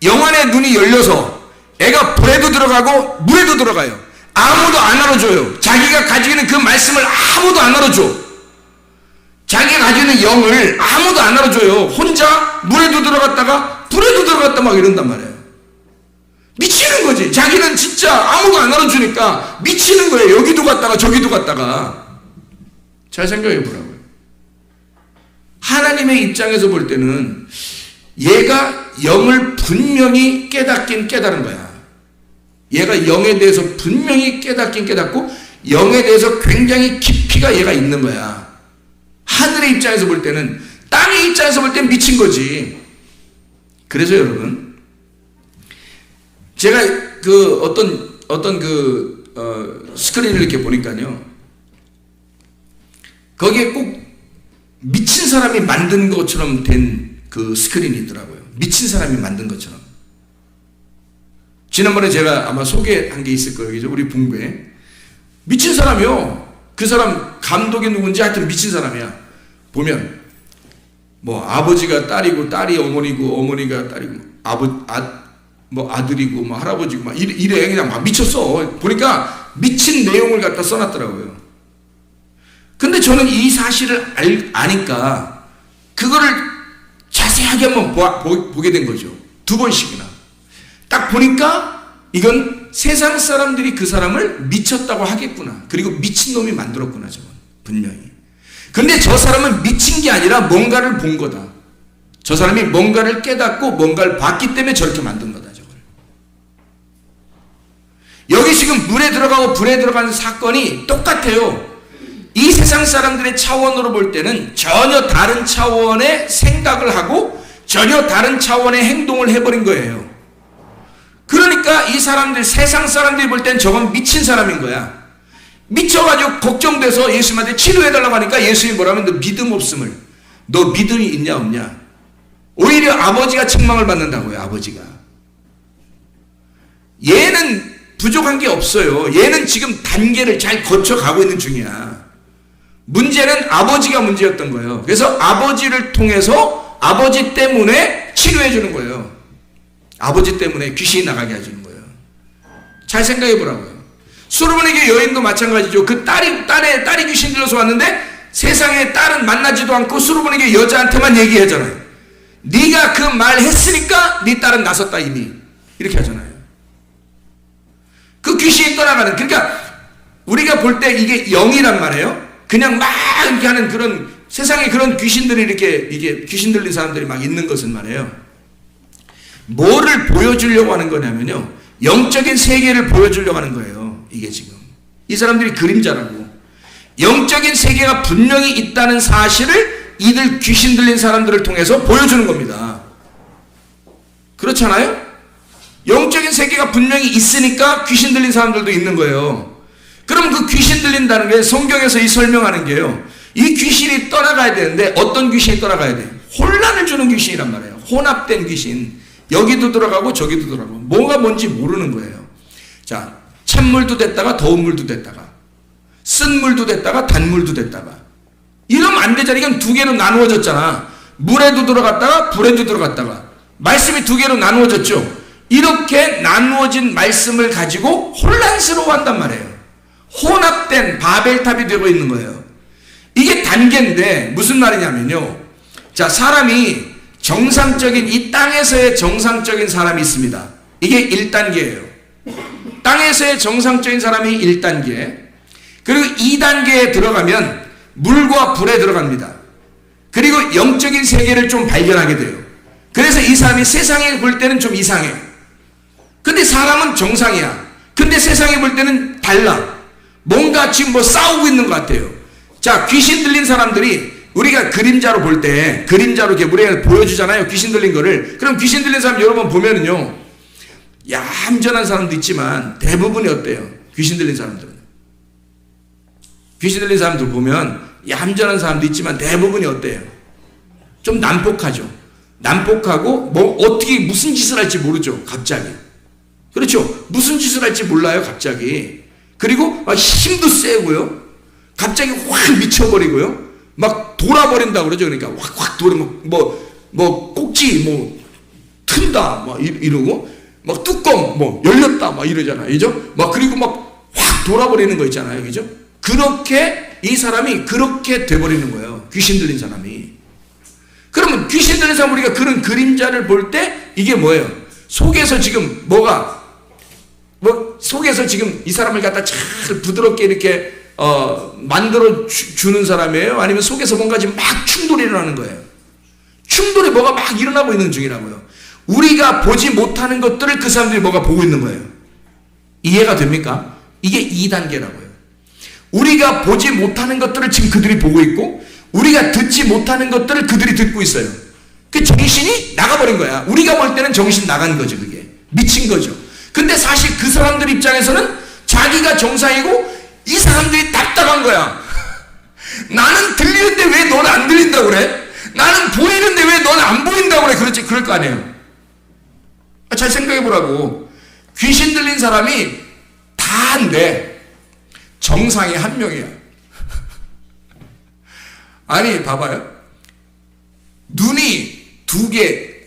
영안의 눈이 열려서 애가 불에도 들어가고 물에도 들어가요. 아무도 안 알아줘요. 자기가 가지고 있는 그 말씀을 아무도 안 알아줘. 자기가 가지고 있는 영을 아무도 안 알아줘요. 혼자 물에도 들어갔다가 불에도 들어갔다 막 이런단 말이에요. 미치는 거지. 자기는 진짜 아무도 안 알아주니까 미치는 거예요. 여기도 갔다가 저기도 갔다가. 잘 생각해 보라고요. 하나님의 입장에서 볼 때는 얘가 영을 분명히 깨닫긴 깨달은 거야. 얘가 영에 대해서 분명히 깨닫긴 깨닫고 영에 대해서 굉장히 깊이가 얘가 있는 거야. 하늘의 입장에서 볼 때는, 땅의 입장에서 볼 때는 미친 거지. 그래서 여러분, 제가 그 어떤 스크린을 이렇게 보니까요, 거기에 꼭 미친 사람이 만든 것처럼 된 그 스크린이 있더라고요. 미친 사람이 만든 것처럼. 지난번에 제가 아마 소개한 게 있을 거예요. 그죠? 우리 bun부에. 미친 사람이요. 그 사람 감독이 누군지 하여튼 미친 사람이야. 보면 뭐 아버지가 딸이고 딸이 어머니고 어머니가 딸이고 뭐 아들이고 뭐 할아버지고 막 이래 그냥 막 미쳤어. 보니까 미친 내용을 갖다 써놨더라고요. 근데 저는 이 사실을 아니까 그거를 자세하게 한번 보게 된 거죠. 2번씩이나. 딱 보니까 이건 세상 사람들이 그 사람을 미쳤다고 하겠구나. 그리고 미친놈이 만들었구나, 저건. 분명히. 근데 저 사람은 미친 게 아니라 뭔가를 본 거다. 저 사람이 뭔가를 깨닫고 뭔가를 봤기 때문에 저렇게 만든 거다, 저걸. 여기 지금 물에 들어가고 불에 들어가는 사건이 똑같아요. 이 세상 사람들의 차원으로 볼 때는 전혀 다른 차원의 생각을 하고 전혀 다른 차원의 행동을 해버린 거예요. 그러니까 이 사람들, 세상 사람들이 볼 땐 저건 미친 사람인 거야. 미쳐가지고 걱정돼서 예수님한테 치료해달라고 하니까 예수님이 뭐라면 너 믿음 없음을, 너 믿음이 있냐 없냐. 오히려 아버지가 책망을 받는다고요. 아버지가. 얘는 부족한 게 없어요. 얘는 지금 단계를 잘 거쳐가고 있는 중이야. 문제는 아버지가 문제였던 거예요. 그래서 아버지를 통해서 아버지 때문에 치료해 주는 거예요. 아버지 때문에 귀신이 나가게 해주는 거예요. 잘 생각해 보라고요. 솔로몬에게 여인도 마찬가지죠. 그 딸이 귀신 들려서 왔는데 세상에 딸은 만나지도 않고 솔로몬에게 여자한테만 얘기하잖아요. 네가 그 말 했으니까 네 딸은 나섰다 이미. 이렇게 하잖아요. 그 귀신이 떠나가는, 그러니까 우리가 볼 때 이게 영이란 말이에요. 그냥 막 이렇게 하는 그런 세상에 그런 귀신들이 이게 귀신 들린 사람들이 막 있는 것은 말이에요. 뭐를 보여주려고 하는 거냐면요. 영적인 세계를 보여주려고 하는 거예요. 이게 지금. 이 사람들이 그림자라고. 영적인 세계가 분명히 있다는 사실을 이들 귀신 들린 사람들을 통해서 보여주는 겁니다. 그렇잖아요? 영적인 세계가 분명히 있으니까 귀신 들린 사람들도 있는 거예요. 그럼 그 귀신 들린다는 게 성경에서 이 설명하는 게요. 이 귀신이 떠나가야 되는데 어떤 귀신이 떠나가야 돼요? 혼란을 주는 귀신이란 말이에요. 혼합된 귀신. 여기도 들어가고 저기도 들어가고 뭐가 뭔지 모르는 거예요. 자, 찬물도 됐다가 더운 물도 됐다가 쓴 물도 됐다가 단물도 됐다가 이러면 안 되잖아. 이건 두 개로 나누어졌잖아. 물에도 들어갔다가 불에도 들어갔다가 말씀이 두 개로 나누어졌죠. 이렇게 나누어진 말씀을 가지고 혼란스러워한단 말이에요. 혼합된 바벨탑이 되고 있는 거예요. 이게 단계인데 무슨 말이냐면요. 자, 사람이 정상적인 이 땅에서의 정상적인 사람이 있습니다. 이게 1단계예요. 땅에서의 정상적인 사람이 1단계. 그리고 2단계에 들어가면 물과 불에 들어갑니다. 그리고 영적인 세계를 좀 발견하게 돼요. 그래서 이 사람이 세상에 볼 때는 좀 이상해. 근데 사람은 정상이야. 근데 세상에 볼 때는 달라. 뭔가 지금 뭐 싸우고 있는 것 같아요. 자, 귀신 들린 사람들이 우리가 그림자로 볼 때, 그림자로 이렇게 우리가 보여주잖아요. 귀신 들린 거를. 그럼 귀신 들린 사람 여러분 보면은요, 얌전한 사람도 있지만 대부분이 어때요? 귀신 들린 사람들은. 귀신 들린 사람들 보면 얌전한 사람도 있지만 대부분이 어때요? 좀 난폭하죠. 난폭하고 뭐 어떻게 무슨 짓을 할지 모르죠. 갑자기. 그렇죠. 무슨 짓을 할지 몰라요. 갑자기. 그리고 막 힘도 세고요. 갑자기 확 미쳐버리고요. 막 돌아버린다 그러죠. 그러니까 확 돌아버리고 뭐 꼭지 뭐 튼다 막 이러고 막 뚜껑 뭐 열렸다 막 이러잖아요. 그죠? 막 그리고 막 확 돌아버리는 거 있잖아요. 그죠? 그렇게 이 사람이 그렇게 돼버리는 거예요. 귀신 들린 사람이. 그러면 귀신 들린 사람 우리가 그런 그림자를 볼 때 이게 뭐예요? 속에서 지금 뭐가 속에서 지금 이 사람을 갖다 잘 부드럽게 이렇게 만들어 주는 사람이에요? 아니면 속에서 뭔가 지금 막 충돌이 일어나는 거예요? 충돌이 뭐가 막 일어나고 있는 중이라고요. 우리가 보지 못하는 것들을 그 사람들이 뭐가 보고 있는 거예요. 이해가 됩니까? 이게 2단계라고요. 우리가 보지 못하는 것들을 지금 그들이 보고 있고 우리가 듣지 못하는 것들을 그들이 듣고 있어요. 그 정신이 나가버린 거야. 우리가 볼 때는 정신 나간 거죠. 그게 미친 거죠. 근데 사실 그 사람들 입장에서는 자기가 정상이고 이 사람들이 답답한 거야. 나는 들리는데 왜 너는 안 들린다고 그래? 나는 보이는데 왜 너는 안 보인다고 그래? 그렇지, 그럴 거 아니에요. 잘 생각해 보라고. 귀신 들린 사람이 다 한데 정상이 한 명이야. 아니 봐봐요. 눈이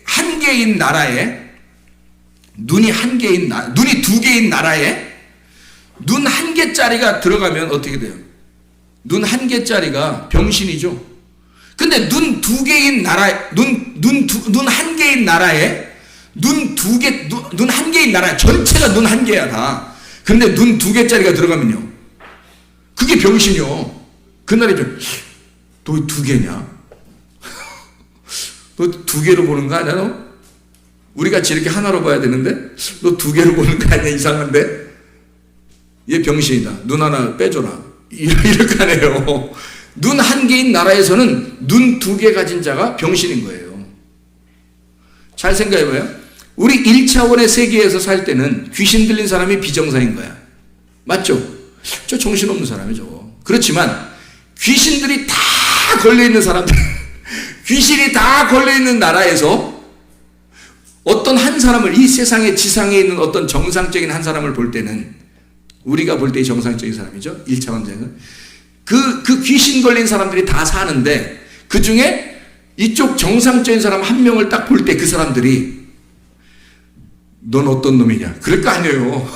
한 개인 나라에 눈이 두 개인 나라에 눈 한 개짜리가 들어가면 어떻게 돼요? 눈 한 개짜리가 병신이죠. 근데 눈 두 개인 나라, 눈 한 개인 나라에 눈 한 개인 나라 전체가 눈 한 개야 다. 근데 눈 두 개짜리가 들어가면요, 그게 병신이요. 그날에 좀, 너 두 개냐? 너 두 개로 보는 거 아니야, 너? 우리 같이 이렇게 하나로 봐야 되는데? 너 두 개로 보는 거 아니야? 이상한데? 얘 병신이다. 눈 하나 빼줘라. 이렇게 하네요. 눈 한 개인 나라에서는 눈 두 개 가진 자가 병신인 거예요. 잘 생각해봐요. 우리 1차원의 세계에서 살 때는 귀신 들린 사람이 비정상인 거야. 맞죠? 저 정신없는 사람이죠. 그렇지만 귀신들이 다 걸려있는 사람들, 귀신이 다 걸려있는 나라에서 어떤 한 사람을, 이 세상의 지상에 있는 어떤 정상적인 한 사람을 볼 때는, 우리가 볼 때 정상적인 사람이죠. 1차원적인. 그 귀신 걸린 사람들이 다 사는데, 그 중에 이쪽 정상적인 사람 한 명을 딱 볼 때 그 사람들이, 넌 어떤 놈이냐? 그럴 거 아니에요.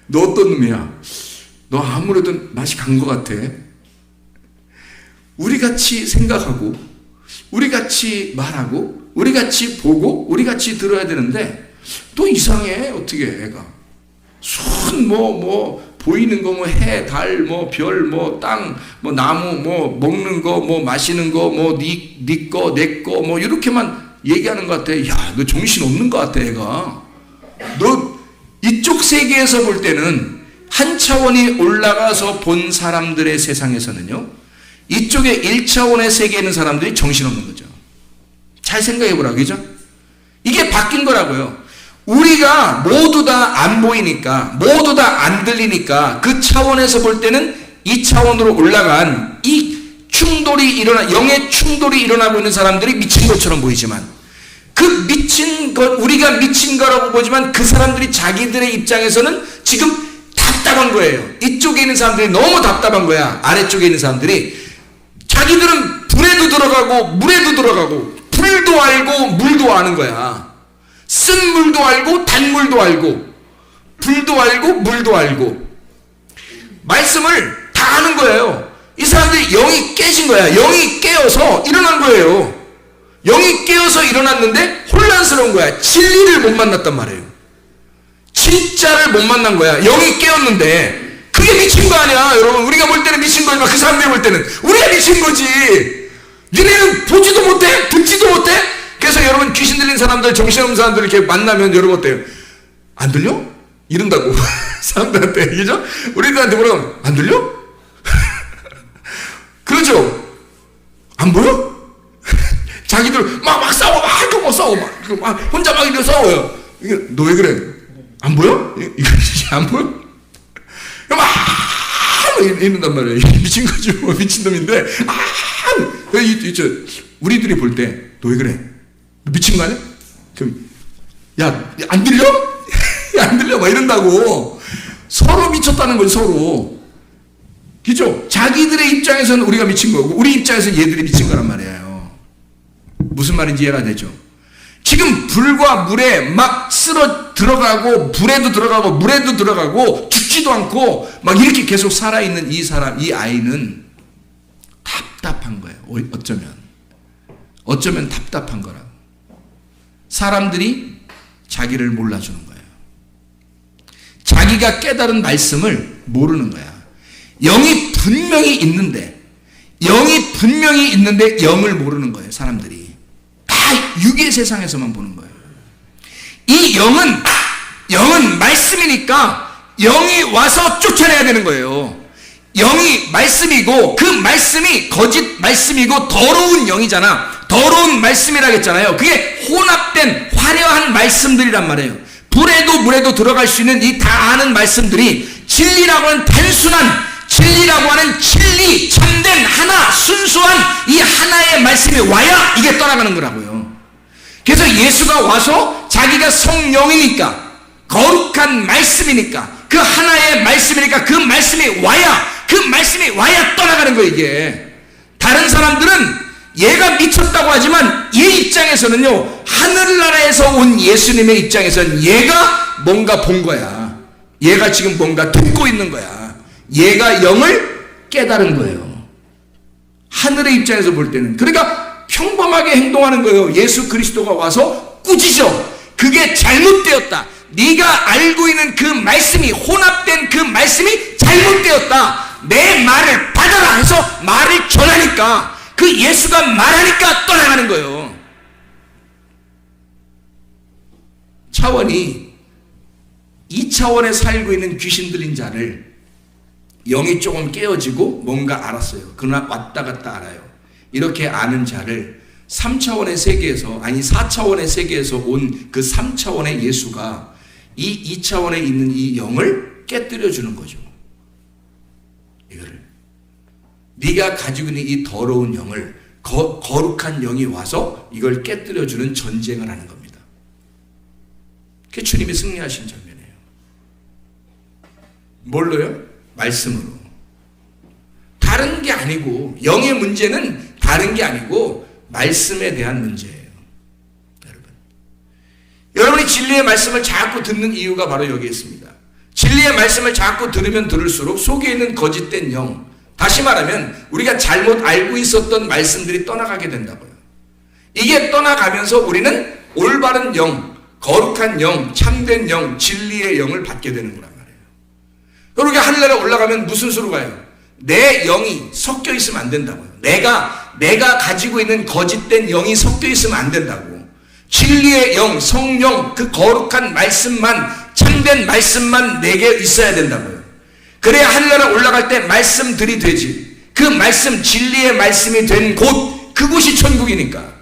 너 어떤 놈이야? 너 아무래도 맛이 간 것 같아. 우리같이 생각하고, 우리같이 말하고, 우리같이 보고, 우리같이 들어야 되는데, 또 이상해. 어떻게 애가. 순 보이는 거 해, 달, 별, 땅, 나무, 먹는 거, 마시는 거, 네 거, 내 거, 이렇게만 얘기하는 것 같아. 야, 너 정신 없는 것 같아, 애가. 너 이쪽 세계에서 볼 때는 한 차원이 올라가서 본 사람들의 세상에서는요, 이쪽에 1차원의 세계에 있는 사람들이 정신없는 거죠. 잘 생각해 보라고, 그죠? 이게 바뀐 거라고요. 우리가 모두 다 안 보이니까, 모두 다 안 들리니까, 그 차원에서 볼 때는 이 차원으로 올라간 이 충돌이 영의 충돌이 일어나고 있는 사람들이 미친 것처럼 보이지만, 그 미친 것, 우리가 미친 거라고 보지만 그 사람들이 자기들의 입장에서는 지금 답답한 거예요. 이쪽에 있는 사람들이 너무 답답한 거야. 아래쪽에 있는 사람들이. 자기들은 불에도 들어가고 물에도 들어가고, 불도 알고 물도 아는 거야. 쓴 물도 알고 단물도 알고, 불도 알고 물도 알고, 말씀을 다 아는 거예요. 이 사람들이 영이 깨진 거야. 영이 깨어서 일어난 거예요. 영이 깨어서 일어났는데 혼란스러운 거야. 진리를 못 만났단 말이에요. 진짜를 못 만난 거야. 영이 깨었는데. 그게 미친 거 아니야, 여러분. 우리가 볼 때는 미친 거지만 그 사람들이 볼 때는 우리가 미친 거지. 니네는 보지도 못해, 듣지도 못해. 그래서 여러분, 귀신 들린 사람들, 정신없는 사람들 이렇게 만나면 여러분 어때요? 안 들려? 이런다고. 사람들한테, 그죠? 우리들한테 뭐라고? 안 들려? 그렇죠? 안 보여? 자기들 막 싸워, 막 싸워, 막 혼자 막 이렇게 싸워요. 너 왜 그래? 안 보여? 이거 안 보여? 막 이런단 말이에요. 미친 거지, 미친놈인데. 우리들이 볼 때, 너 왜 그래? 너 미친 거 아니야? 야, 안 들려? 야, 안 들려? 막 이런다고. 서로 미쳤다는 거지, 서로. 그죠? 자기들의 입장에서는 우리가 미친 거고, 우리 입장에서는 얘들이 미친 거란 말이에요. 무슨 말인지 이해가 되죠? 지금 불과 물에 막 들어가고, 불에도 들어가고, 물에도 들어가고, 죽지도 않고, 막 이렇게 계속 살아있는 이 아이는 답답한 거예요. 어쩌면 답답한 거라고. 사람들이 자기를 몰라주는 거예요. 자기가 깨달은 말씀을 모르는 거야. 영이 분명히 있는데 영을 모르는 거예요, 사람들이. 다 육의 세상에서만 보는 거예요. 이 영은 말씀이니까 영이 와서 쫓아내야 되는 거예요. 영이 말씀이고, 그 말씀이 거짓 말씀이고 더러운 영이잖아. 더러운 말씀이라 했잖아요. 그게 혼합된 화려한 말씀들이란 말이에요. 불에도 물에도 들어갈 수 있는 이 다 아는 말씀들이 진리라고 하는 단순한, 진리라고 하는 진리, 참된 하나, 순수한 이 하나의 말씀이 와야 이게 떠나가는 거라고요. 그래서 예수가 와서 자기가 성령이니까, 거룩한 말씀이니까, 그 하나의 말씀이니까 그 말씀이 와야 떠나가는 거예요, 이게. 다른 사람들은 얘가 미쳤다고 하지만 얘 입장에서는요, 하늘나라에서 온 예수님의 입장에서는 얘가 뭔가 본 거야. 얘가 지금 뭔가 듣고 있는 거야. 얘가 영을 깨달은 거예요. 하늘의 입장에서 볼 때는. 그러니까 평범하게 행동하는 거예요. 예수 그리스도가 와서 꾸짖어. 그게 잘못되었다. 네가 알고 있는 그 말씀이, 혼합된 그 말씀이 잘못되었다. 내 말을 받아라 해서 말을 전하니까, 그 예수가 말하니까 떠나가는 거예요. 차원이 2차원에 살고 있는 귀신 들린 자를 영이 조금 깨어지고 뭔가 알았어요. 그러나 왔다 갔다 알아요. 이렇게 아는 자를 3차원의 세계에서, 아니 4차원의 세계에서 온 그 3차원의 예수가 이 2차원에 있는 이 영을 깨뜨려 주는 거죠. 이거를 네가 가지고 있는 이 더러운 영을 거룩한 영이 와서 이걸 깨뜨려 주는 전쟁을 하는 겁니다. 그게 주님이 승리하신 장면이에요. 뭘로요? 말씀으로. 다른 게 아니고, 영의 문제는 다른 게 아니고 말씀에 대한 문제예요. 여러분이 진리의 말씀을 자꾸 듣는 이유가 바로 여기에 있습니다. 진리의 말씀을 자꾸 들으면 들을수록 속에 있는 거짓된 영, 다시 말하면 우리가 잘못 알고 있었던 말씀들이 떠나가게 된다고요. 이게 떠나가면서 우리는 올바른 영, 거룩한 영, 참된 영, 진리의 영을 받게 되는 거란 말이에요. 그러게 하늘나라에 올라가면 무슨 수로 가요? 내 영이 섞여 있으면 안 된다고요. 내가 가지고 있는 거짓된 영이 섞여 있으면 안 된다고. 진리의 영, 성령, 그 거룩한 말씀만, 참된 말씀만 내게 있어야 된다고요. 그래야 하늘나라 올라갈 때 말씀들이 되지. 그 말씀, 진리의 말씀이 된 곳, 그곳이 천국이니까.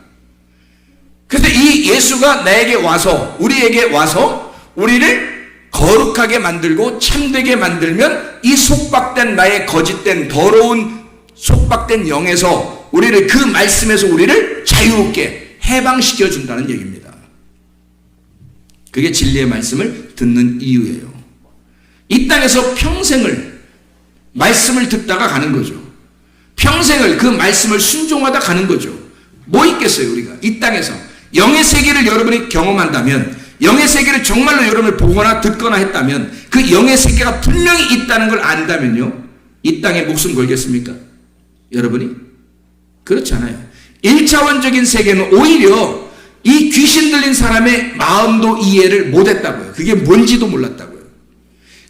그래서 이 예수가 나에게 와서, 우리에게 와서 우리를 거룩하게 만들고 참되게 만들면 이 속박된 나의 거짓된 더러운 속박된 영에서 우리를, 그 말씀에서 우리를 자유롭게 해방시켜 준다는 얘기입니다. 그게 진리의 말씀을 듣는 이유예요. 이 땅에서 평생을 말씀을 듣다가 가는 거죠. 평생을 그 말씀을 순종하다 가는 거죠. 뭐 있겠어요, 우리가 이 땅에서. 영의 세계를 여러분이 경험한다면, 영의 세계를 정말로 여러분을 보거나 듣거나 했다면, 그 영의 세계가 분명히 있다는 걸 안다면요, 이 땅에 목숨 걸겠습니까? 여러분이? 그렇지 않아요. 1차원적인 세계는 오히려 이 귀신 들린 사람의 마음도 이해를 못했다고요. 그게 뭔지도 몰랐다고요.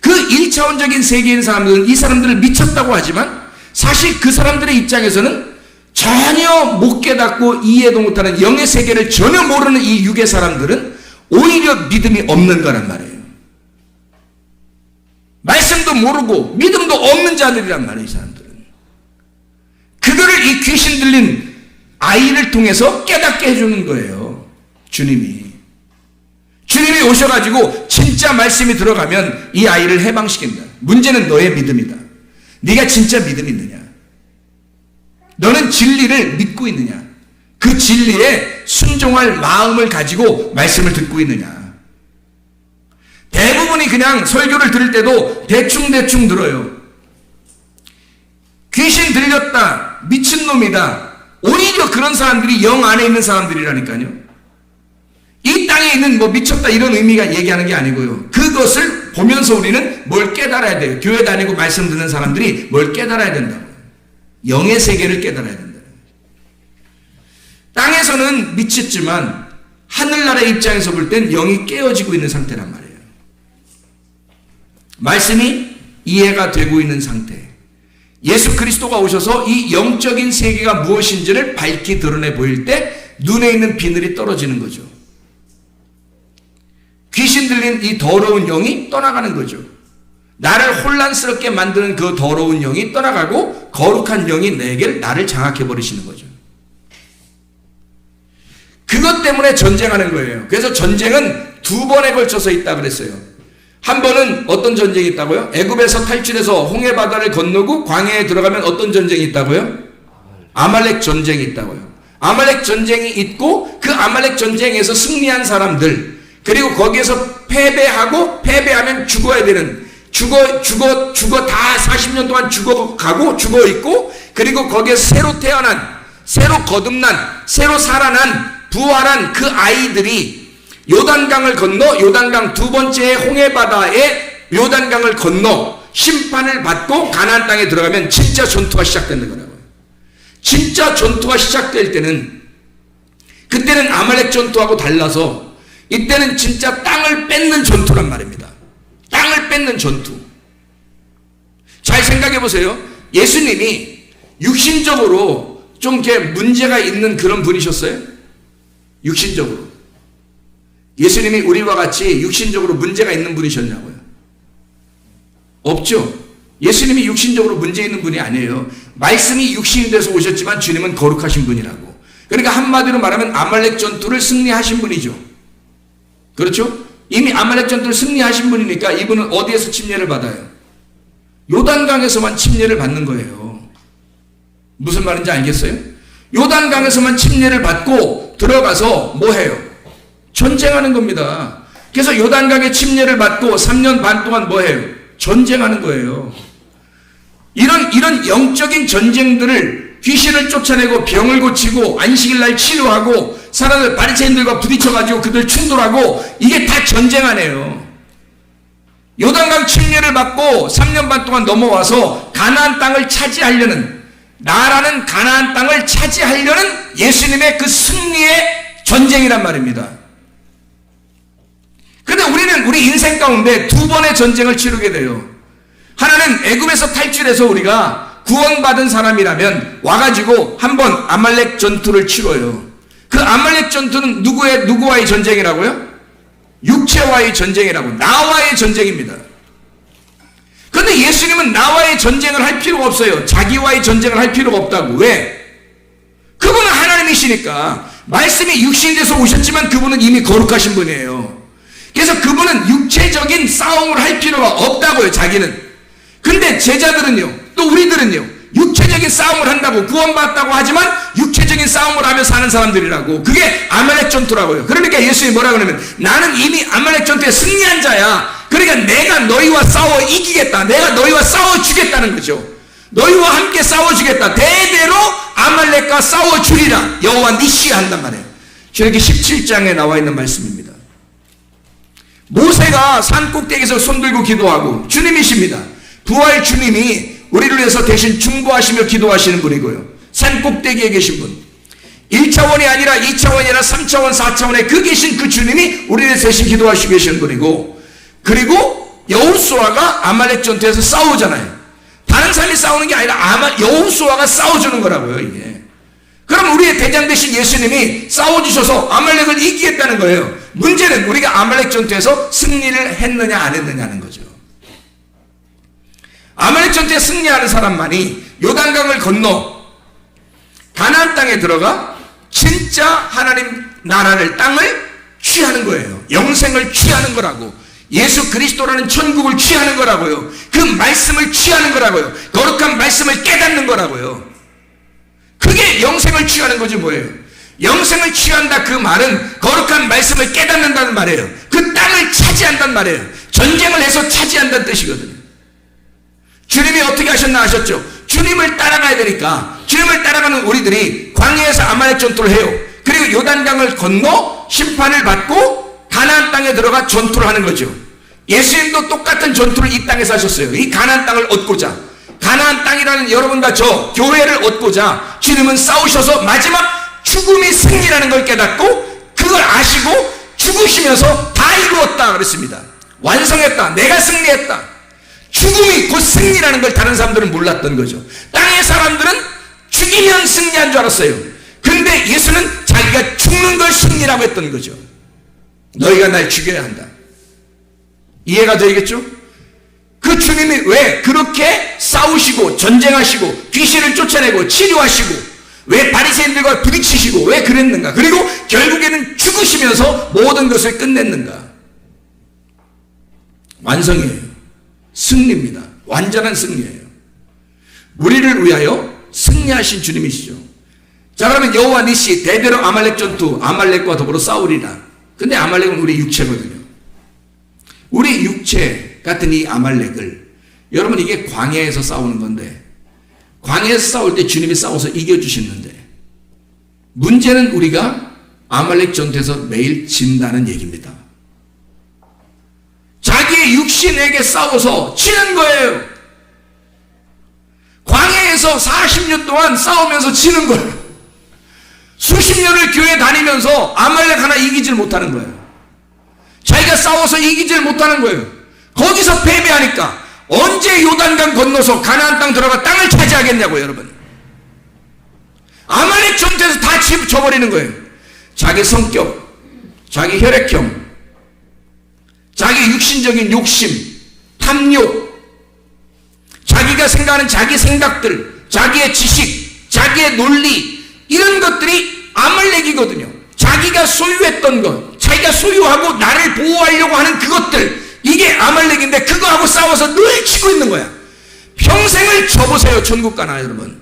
그 1차원적인 세계인 사람들은 이 사람들을 미쳤다고 하지만 사실 그 사람들의 입장에서는 전혀 못 깨닫고 이해도 못하는, 영의 세계를 전혀 모르는 이 육의 사람들은 오히려 믿음이 없는 거란 말이에요. 말씀도 모르고 믿음도 없는 자들이란 말이에요, 이 사람들은. 그거를 이 귀신 들린 아이를 통해서 깨닫게 해주는 거예요. 주님이 오셔가지고 진짜 말씀이 들어가면 이 아이를 해방시킨다. 문제는 너의 믿음이다. 네가 진짜 믿음이 있느냐? 너는 진리를 믿고 있느냐? 그 진리에 순종할 마음을 가지고 말씀을 듣고 있느냐? 대부분이 그냥 설교를 들을 때도 대충대충 들어요. 귀신 들렸다, 미친놈이다. 오히려 그런 사람들이 영 안에 있는 사람들이라니까요. 이 땅에 있는 뭐 미쳤다 이런 의미가 얘기하는 게 아니고요. 그것을 보면서 우리는 뭘 깨달아야 돼요. 교회 다니고 말씀 듣는 사람들이 뭘 깨달아야 된다고요. 영의 세계를 깨달아야 된다. 땅에서는 미쳤지만 하늘나라의 입장에서 볼 땐 영이 깨어지고 있는 상태란 말이에요. 말씀이 이해가 되고 있는 상태. 예수 그리스도가 오셔서 이 영적인 세계가 무엇인지를 밝히 드러내 보일 때 눈에 있는 비늘이 떨어지는 거죠. 귀신 들린 이 더러운 영이 떠나가는 거죠. 나를 혼란스럽게 만드는 그 더러운 영이 떠나가고 거룩한 영이 나를 장악해 버리시는 거죠. 그것 때문에 전쟁하는 거예요. 그래서 전쟁은 2번에 걸쳐서 있다 그랬어요. 한 번은 어떤 전쟁이 있다고요? 애굽에서 탈출해서 홍해 바다를 건너고 광야에 들어가면 어떤 전쟁이 있다고요? 아말렉 전쟁이 있다고요. 아말렉 전쟁이 있고 그 아말렉 전쟁에서 승리한 사람들, 그리고 거기에서 패배하면 죽어야 되는, 죽어 다 40년 동안 죽어가고 죽어 있고, 그리고 거기에 새로 태어난, 새로 거듭난, 새로 살아난, 부활한 그 아이들이 요단강을 건너, 요단강 2번째 홍해 바다에 요단강을 건너 심판을 받고 가나안 땅에 들어가면 진짜 전투가 시작되는 거라고요. 진짜 전투가 시작될 때는, 그때는 아말렉 전투하고 달라서 이때는 진짜 땅을 뺏는 전투란 말입니다. 땅을 뺏는 전투. 잘 생각해 보세요. 예수님이 육신적으로 좀 이렇게 문제가 있는 그런 분이셨어요? 육신적으로. 예수님이 우리와 같이 육신적으로 문제가 있는 분이셨냐고요? 없죠. 예수님이 육신적으로 문제 있는 분이 아니에요. 말씀이 육신이 돼서 오셨지만 주님은 거룩하신 분이라고. 그러니까 한마디로 말하면 아말렉 전투를 승리하신 분이죠. 그렇죠? 이미 아말렉 전투를 승리하신 분이니까 이분은 어디에서 침례를 받아요? 요단강에서만 침례를 받는 거예요. 무슨 말인지 알겠어요? 요단강에서만 침례를 받고 들어가서 뭐 해요? 전쟁하는 겁니다. 그래서 요단강에 침례를 받고 3년 반 동안 뭐 해요? 전쟁하는 거예요. 이런 영적인 전쟁들을, 귀신을 쫓아내고 병을 고치고 안식일 날 치료하고 사람들 바리새인들과 부딪혀가지고 그들 충돌하고, 이게 다 전쟁 아니에요. 요단강 침례를 받고 3년 반 동안 넘어와서 가나안 땅을 차지하려는, 나라는 가나안 땅을 차지하려는 예수님의 그 승리의 전쟁이란 말입니다. 그런데 우리는 우리 인생 가운데 두 번의 전쟁을 치르게 돼요. 하나는 애굽에서 탈출해서 우리가 구원받은 사람이라면 와가지고 한번 아말렉 전투를 치러요. 그 아말렉 전투는 누구와의 전쟁이라고요? 육체와의 전쟁이라고, 나와의 전쟁입니다. 그런데 예수님은 나와의 전쟁을 할 필요가 없어요. 자기와의 전쟁을 할 필요가 없다고. 왜? 그분은 하나님이시니까. 말씀이 육신이 돼서 오셨지만 그분은 이미 거룩하신 분이에요. 그래서 그분은 육체적인 싸움을 할 필요가 없다고요, 자기는. 근데 제자들은요, 또 우리들은요, 육체적인 싸움을 한다고, 구원받았다고 하지만 육체적인 싸움을 하며 사는 사람들이라고. 그게 아말렉 전투라고요. 그러니까 예수님이 뭐라 그러면, 나는 이미 아말렉 전투에 승리한 자야. 그러니까 내가 너희와 싸워 이기겠다. 내가 너희와 싸워 주겠다는 거죠. 너희와 함께 싸워 주겠다. 대대로 아말렉과 싸워 주리라. 여호와 니시가 한단 말이에요. 저기 17장에 나와 있는 말씀입니다. 모세가 산 꼭대기에서 손들고 기도하고, 주님이십니다. 부활 주님이 우리를 위해서 대신 중보하시며 기도하시는 분이고요. 산 꼭대기에 계신 분. 1차원이 아니라 2차원이 아니라 3차원 4차원에 그 계신 그 주님이 우리를 위해서 대신 기도하시고 계시는 분이고, 그리고 여호수아가 아말렉 전투에서 싸우잖아요. 다른 사람이 싸우는 게 아니라 여호수아가 싸워주는 거라고요, 이게. 그럼 우리의 대장 되신 예수님이 싸워주셔서 아말렉을 이기겠다는 거예요. 문제는 우리가 아말렉 전투에서 승리를 했느냐 안 했느냐는 거죠. 아말렉 전투에 승리하는 사람만이 요단강을 건너 가나안 땅에 들어가 진짜 하나님 나라를, 땅을 취하는 거예요. 영생을 취하는 거라고. 예수 그리스도라는 천국을 취하는 거라고요. 그 말씀을 취하는 거라고요. 거룩한 말씀을 깨닫는 거라고요. 그게 영생을 취하는 거지 뭐예요. 영생을 취한다, 그 말은 거룩한 말씀을 깨닫는다는 말이에요. 그 땅을 차지한다는 말이에요. 전쟁을 해서 차지한다는 뜻이거든요. 주님이 어떻게 하셨나 하셨죠? 주님을 따라가야 되니까, 주님을 따라가는 우리들이 광야에서 아말렉 전투를 해요. 그리고 요단강을 건너 심판을 받고 가나안 땅에 들어가 전투를 하는 거죠. 예수님도 똑같은 전투를 이 땅에서 하셨어요. 이 가나안 땅을 얻고자, 가나안 땅이라는 여러분과 저 교회를 얻고자 주님은 싸우셔서 마지막 죽음이 승리라는 걸 깨닫고, 그걸 아시고 죽으시면서 다 이루었다 그랬습니다. 완성했다. 내가 승리했다. 죽음이 곧 승리라는 걸 다른 사람들은 몰랐던 거죠. 땅의 사람들은 죽이면 승리한 줄 알았어요. 근데 예수는 자기가 죽는 걸 승리라고 했던 거죠. 너희가 날 죽여야 한다. 이해가 되겠죠? 그 주님이 왜 그렇게 싸우시고 전쟁하시고 귀신을 쫓아내고 치료하시고, 왜 바리새인들과 부딪히시고 왜 그랬는가? 그리고 결국에는 죽으시면서 모든 것을 끝냈는가? 완성이에요. 승리입니다. 완전한 승리예요. 우리를 위하여 승리하신 주님이시죠. 자, 그러면 여호와 니시, 대대로 아말렉 전투, 아말렉과 더불어 싸우리라. 근데 아말렉은 우리 육체거든요. 우리 육체 같은 이 아말렉을, 여러분 이게 광야에서 싸우는 건데, 광야에서 싸울 때 주님이 싸워서 이겨주시는데, 문제는 우리가 아말렉 전투에서 매일 진다는 얘기입니다. 자기 자기의 육신에게 싸워서 치는 거예요. 광야에서 40년 동안 싸우면서 치는 거예요. 수십 년을 교회 다니면서 아말렉 하나 이기질 못하는 거예요. 자기가 싸워서 이기질 못하는 거예요. 거기서 패배하니까 언제 요단강 건너서 가나안 땅 들어가 땅을 차지하겠냐고요, 여러분. 아말렉 전투에서 다 쳐버리는 거예요. 자기 성격, 자기 혈액형, 자기 육신적인 욕심, 탐욕, 자기가 생각하는 자기 생각들, 자기의 지식, 자기의 논리, 이런 것들이 아말렉이거든요. 자기가 소유했던 것, 자기가 소유하고 나를 보호하려고 하는 그것들, 이게 아말렉인데 그거하고 싸워서 늘 치고 있는 거야. 평생을 쳐보세요, 천국 가나 여러분.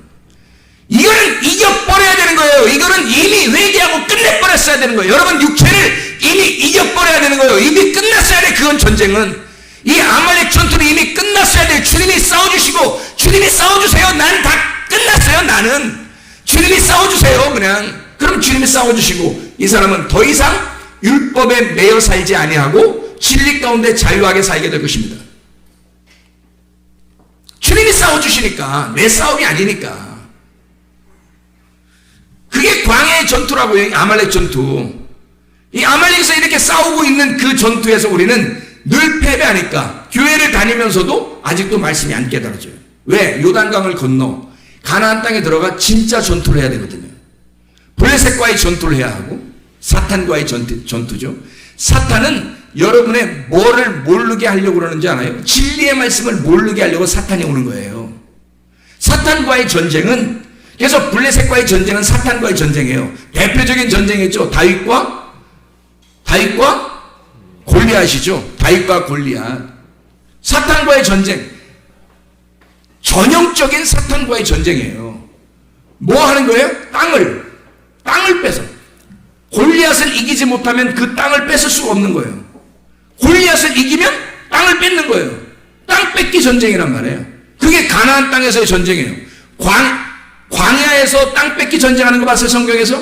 이거는 이겨버려야 되는 거예요. 이거는 이미 회개하고 끝내버렸어야 되는 거예요. 여러분, 육체를 이미 이겨버려야 되는 거예요. 이미 끝났어야 돼. 그건 전쟁은. 이 아말렉 전투는 이미 끝났어야 돼요. 주님이 싸워주시고, 주님이 싸워주세요. 난 다 끝났어요. 나는 주님이 싸워주세요. 그냥. 그럼 주님이 싸워주시고, 이 사람은 더 이상 율법에 매여 살지 아니하고 진리 가운데 자유하게 살게 될 것입니다. 주님이 싸워주시니까, 내 싸움이 아니니까. 그게 광야의 전투라고요. 아말렉 전투. 이 아말렉에서 이렇게 싸우고 있는 그 전투에서 우리는 늘 패배하니까 교회를 다니면서도 아직도 말씀이 안 깨달아져요. 왜? 요단강을 건너 가나안 땅에 들어가 진짜 전투를 해야 되거든요. 블레셋과의 전투를 해야 하고, 사탄과의 전투죠. 사탄은 여러분의 뭐를 모르게 하려고 그러는지 알아요? 진리의 말씀을 모르게 하려고 사탄이 오는 거예요. 사탄과의 전쟁은, 그래서 블레셋과의 전쟁은 사탄과의 전쟁이에요. 대표적인 전쟁이죠. 다윗과 골리앗이죠. 다윗과 골리앗. 사탄과의 전쟁. 전형적인 사탄과의 전쟁이에요. 뭐 하는 거예요? 땅을 뺏어. 골리앗을 이기지 못하면 그 땅을 뺏을 수가 없는 거예요. 골리앗을 이기면 땅을 뺏는 거예요. 땅 뺏기 전쟁이란 말이에요. 그게 가나안 땅에서의 전쟁이에요. 광야에서 땅 뺏기 전쟁하는 거 봤어요, 성경에서?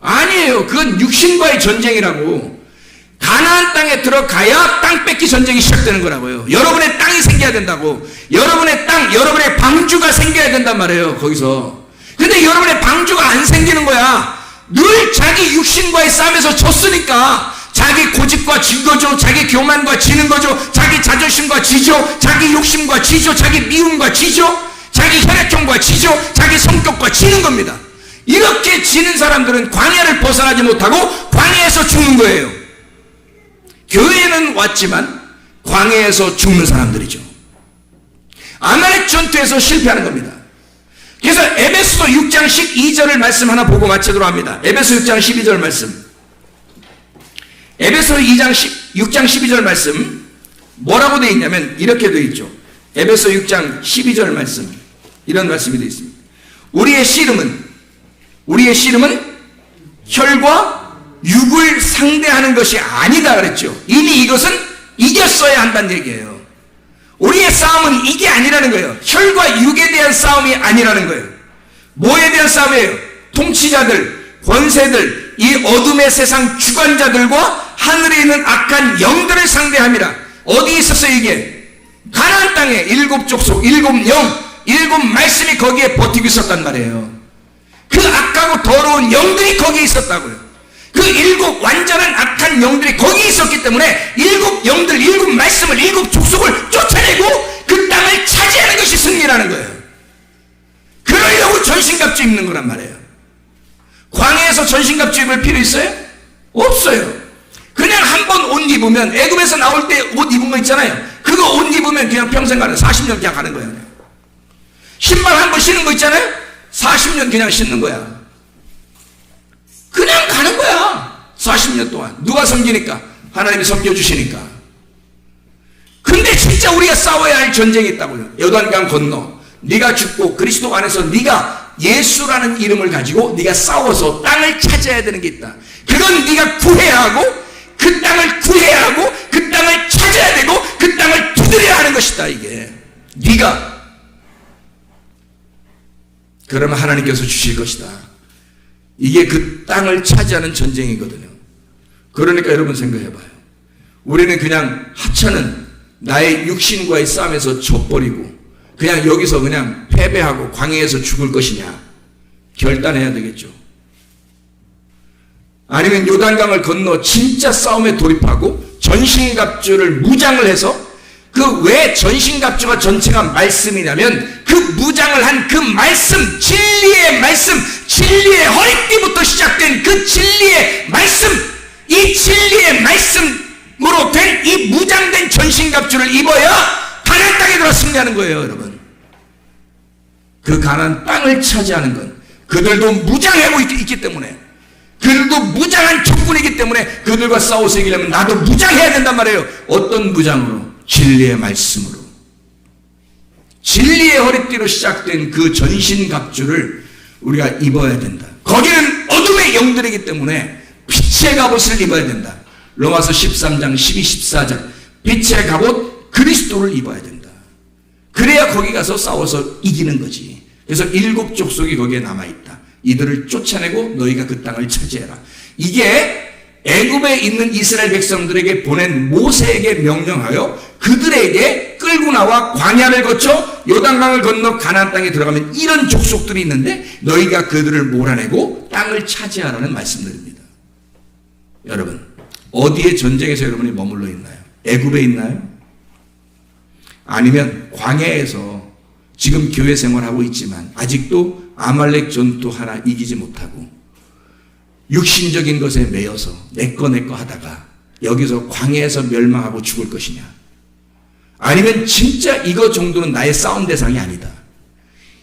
아니에요. 그건 육신과의 전쟁이라고. 가나안 땅에 들어가야 땅 뺏기 전쟁이 시작되는 거라고요. 여러분의 땅이 생겨야 된다고. 여러분의 땅, 여러분의 방주가 생겨야 된단 말이에요, 거기서. 근데 여러분의 방주가 안 생기는 거야. 늘 자기 육신과의 싸움에서 졌으니까 자기 고집과 진 거죠. 자기 교만과 지는 거죠. 자기 자존심과 지죠. 자기 욕심과 지죠. 자기 미움과 지죠. 자기 혈액형과 지죠. 자기 성격과 지는 겁니다. 이렇게 지는 사람들은 광야를 벗어나지 못하고 광야에서 죽는 거예요. 교회는 왔지만 광야에서 죽는 사람들이죠. 아말렉 전투에서 실패하는 겁니다. 그래서 에베소서 6장 12절을 말씀 하나 보고 마치도록 합니다. 에베소 6장 12절 말씀. 에베소 6장 12절 말씀 뭐라고 되어 있냐면 이렇게 되어 있죠. 에베소 6장 12절 말씀, 이런 말씀이 되어 있습니다. 우리의 씨름은 혈과 육을 상대하는 것이 아니다 그랬죠. 이미 이것은 이겼어야 한다는 얘기예요. 우리의 싸움은 이게 아니라는 거예요. 혈과 육에 대한 싸움이 아니라는 거예요. 뭐에 대한 싸움이에요? 통치자들, 권세들, 이 어둠의 세상 주관자들과 하늘에 있는 악한 영들을 상대함이라. 어디 있었어요 이게? 가나안 땅에 일곱 족속, 일곱 영, 일곱 말씀이 거기에 버티고 있었단 말이에요. 그 악하고 더러운 영들이 거기에 있었다고요. 그 일곱 완전한 악한 영들이 거기 있었기 때문에 일곱 영들, 일곱 말씀을, 일곱 족속을 쫓아내고 그 땅을 차지하는 것이 승리라는 거예요. 그러려고 전신갑주 입는 거란 말이에요. 광야에서 전신갑주 입을 필요 있어요? 없어요. 그냥 한 번 옷 입으면, 애굽에서 나올 때 옷 입은 거 있잖아요. 그거 옷 입으면 그냥 평생 가는, 40년 그냥 가는 거예요. 신발 한 번 신는 거 있잖아요. 40년 그냥 신는 거야. 그냥 가는 거야. 40년 동안. 누가 섬기니까? 하나님이 섬겨주시니까. 근데 진짜 우리가 싸워야 할 전쟁이 있다고요. 요단강 건너 네가 죽고 그리스도 안에서 네가 예수라는 이름을 가지고 네가 싸워서 땅을 찾아야 되는 게 있다. 그건 네가 구해야 하고, 그 땅을 구해야 하고, 그 땅을 찾아야 되고, 그 땅을 두드려야 하는 것이다. 이게 네가. 그러면 하나님께서 주실 것이다. 이게 그 땅을 차지하는 전쟁이거든요. 그러니까 여러분 생각해봐요. 우리는 그냥 하찮은 나의 육신과의 싸움에서 져버리고 그냥 여기서 그냥 패배하고 광야에서 죽을 것이냐 결단해야 되겠죠. 아니면 요단강을 건너 진짜 싸움에 돌입하고 전신갑주를 무장을 해서 그 왜 전신갑주가 전체가 말씀이냐면 그 무장을 한 그 말씀, 진리의 말씀, 진리의 허리띠부터 시작된 그 진리의 말씀, 이 진리의 말씀으로 된 이 무장된 전신갑주를 입어야 가나안 땅에 들어 승리하는 거예요, 여러분. 그 가나안 땅을 차지하는 건 그들도 무장하고 있기 때문에, 그들도 무장한 족군이기 때문에 그들과 싸워서 이기려면 나도 무장해야 된단 말이에요. 어떤 무장으로? 진리의 말씀으로. 진리의 허리띠로 시작된 그 전신갑주를 우리가 입어야 된다. 거기는 어둠의 영들이기 때문에 빛의 갑옷을 입어야 된다. 로마서 13장 12, 14장 빛의 갑옷 그리스도를 입어야 된다. 그래야 거기 가서 싸워서 이기는 거지. 그래서 7 족속이 거기에 남아있다. 이들을 쫓아내고 너희가 그 땅을 차지해라. 이게 애굽에 있는 이스라엘 백성들에게 보낸 모세에게 명령하여 그들에게 끌고 나와 광야를 거쳐 요단강을 건너 가나안 땅에 들어가면 이런 족속들이 있는데 너희가 그들을 몰아내고 땅을 차지하라는 말씀들입니다. 여러분, 어디에 전쟁에서 여러분이 머물러 있나요? 애굽에 있나요? 아니면 광야에서 지금 교회 생활하고 있지만 아직도 아말렉 전투 하나 이기지 못하고 육신적인 것에 매여서 내꺼 하다가 여기서 광야에서 멸망하고 죽을 것이냐? 아니면 진짜 이거 정도는 나의 싸움 대상이 아니다.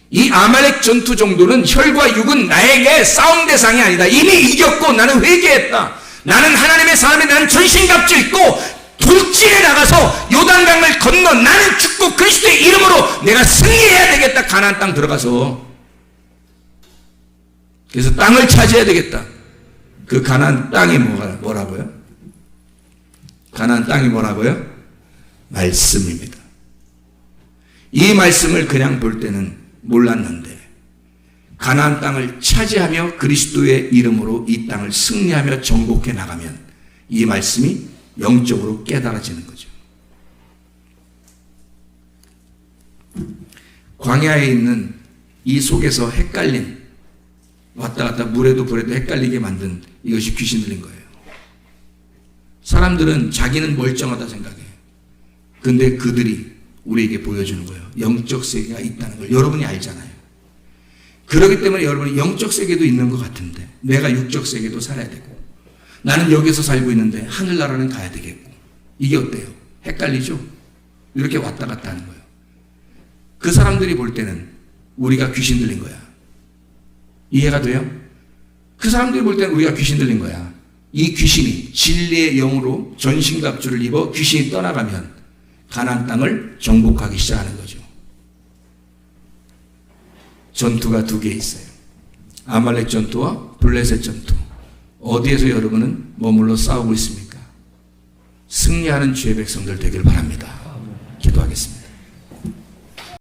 이 아말렉 전투 정도는 혈과 육은 나에게 싸움 대상이 아니다. 이미 이겼고 나는 회개했다. 나는 하나님의 사람이, 나는 전신갑주 입고 돌진에 나가서 요단강을 건너 나는 죽고 그리스도의 이름으로 내가 승리해야 되겠다. 가나안 땅 들어가서. 그래서 땅을 차지해야 되겠다. 그 가나안 땅이 뭐라고요? 가나안 땅이 뭐라고요? 말씀입니다. 이 말씀을 그냥 볼 때는 몰랐는데 가나안 땅을 차지하며 그리스도의 이름으로 이 땅을 승리하며 정복해 나가면 이 말씀이 영적으로 깨달아지는 거죠. 광야에 있는 이 속에서 헷갈린, 왔다 갔다 물에도 불에도 헷갈리게 만든 이것이 귀신 들린 거예요. 사람들은 자기는 멀쩡하다 생각해. 근데 그들이 우리에게 보여주는 거예요. 영적 세계가 있다는 걸 여러분이 알잖아요. 그렇기 때문에 여러분이 영적 세계도 있는 것 같은데 내가 육적 세계도 살아야 되고 나는 여기서 살고 있는데 하늘나라는 가야 되겠고 이게 어때요? 헷갈리죠? 이렇게 왔다 갔다 하는 거예요. 그 사람들이 볼 때는 우리가 귀신 들린 거야. 이해가 돼요? 그 사람들이 볼 때는 우리가 귀신 들린 거야. 이 귀신이 진리의 영으로 전신갑주를 입어 귀신이 떠나가면 가나안 땅을 정복하기 시작하는 거죠. 전투가 2개 있어요. 아말렉 전투와 블레셋 전투. 어디에서 여러분은 머물러 싸우고 있습니까? 승리하는 주의 백성들 되길 바랍니다.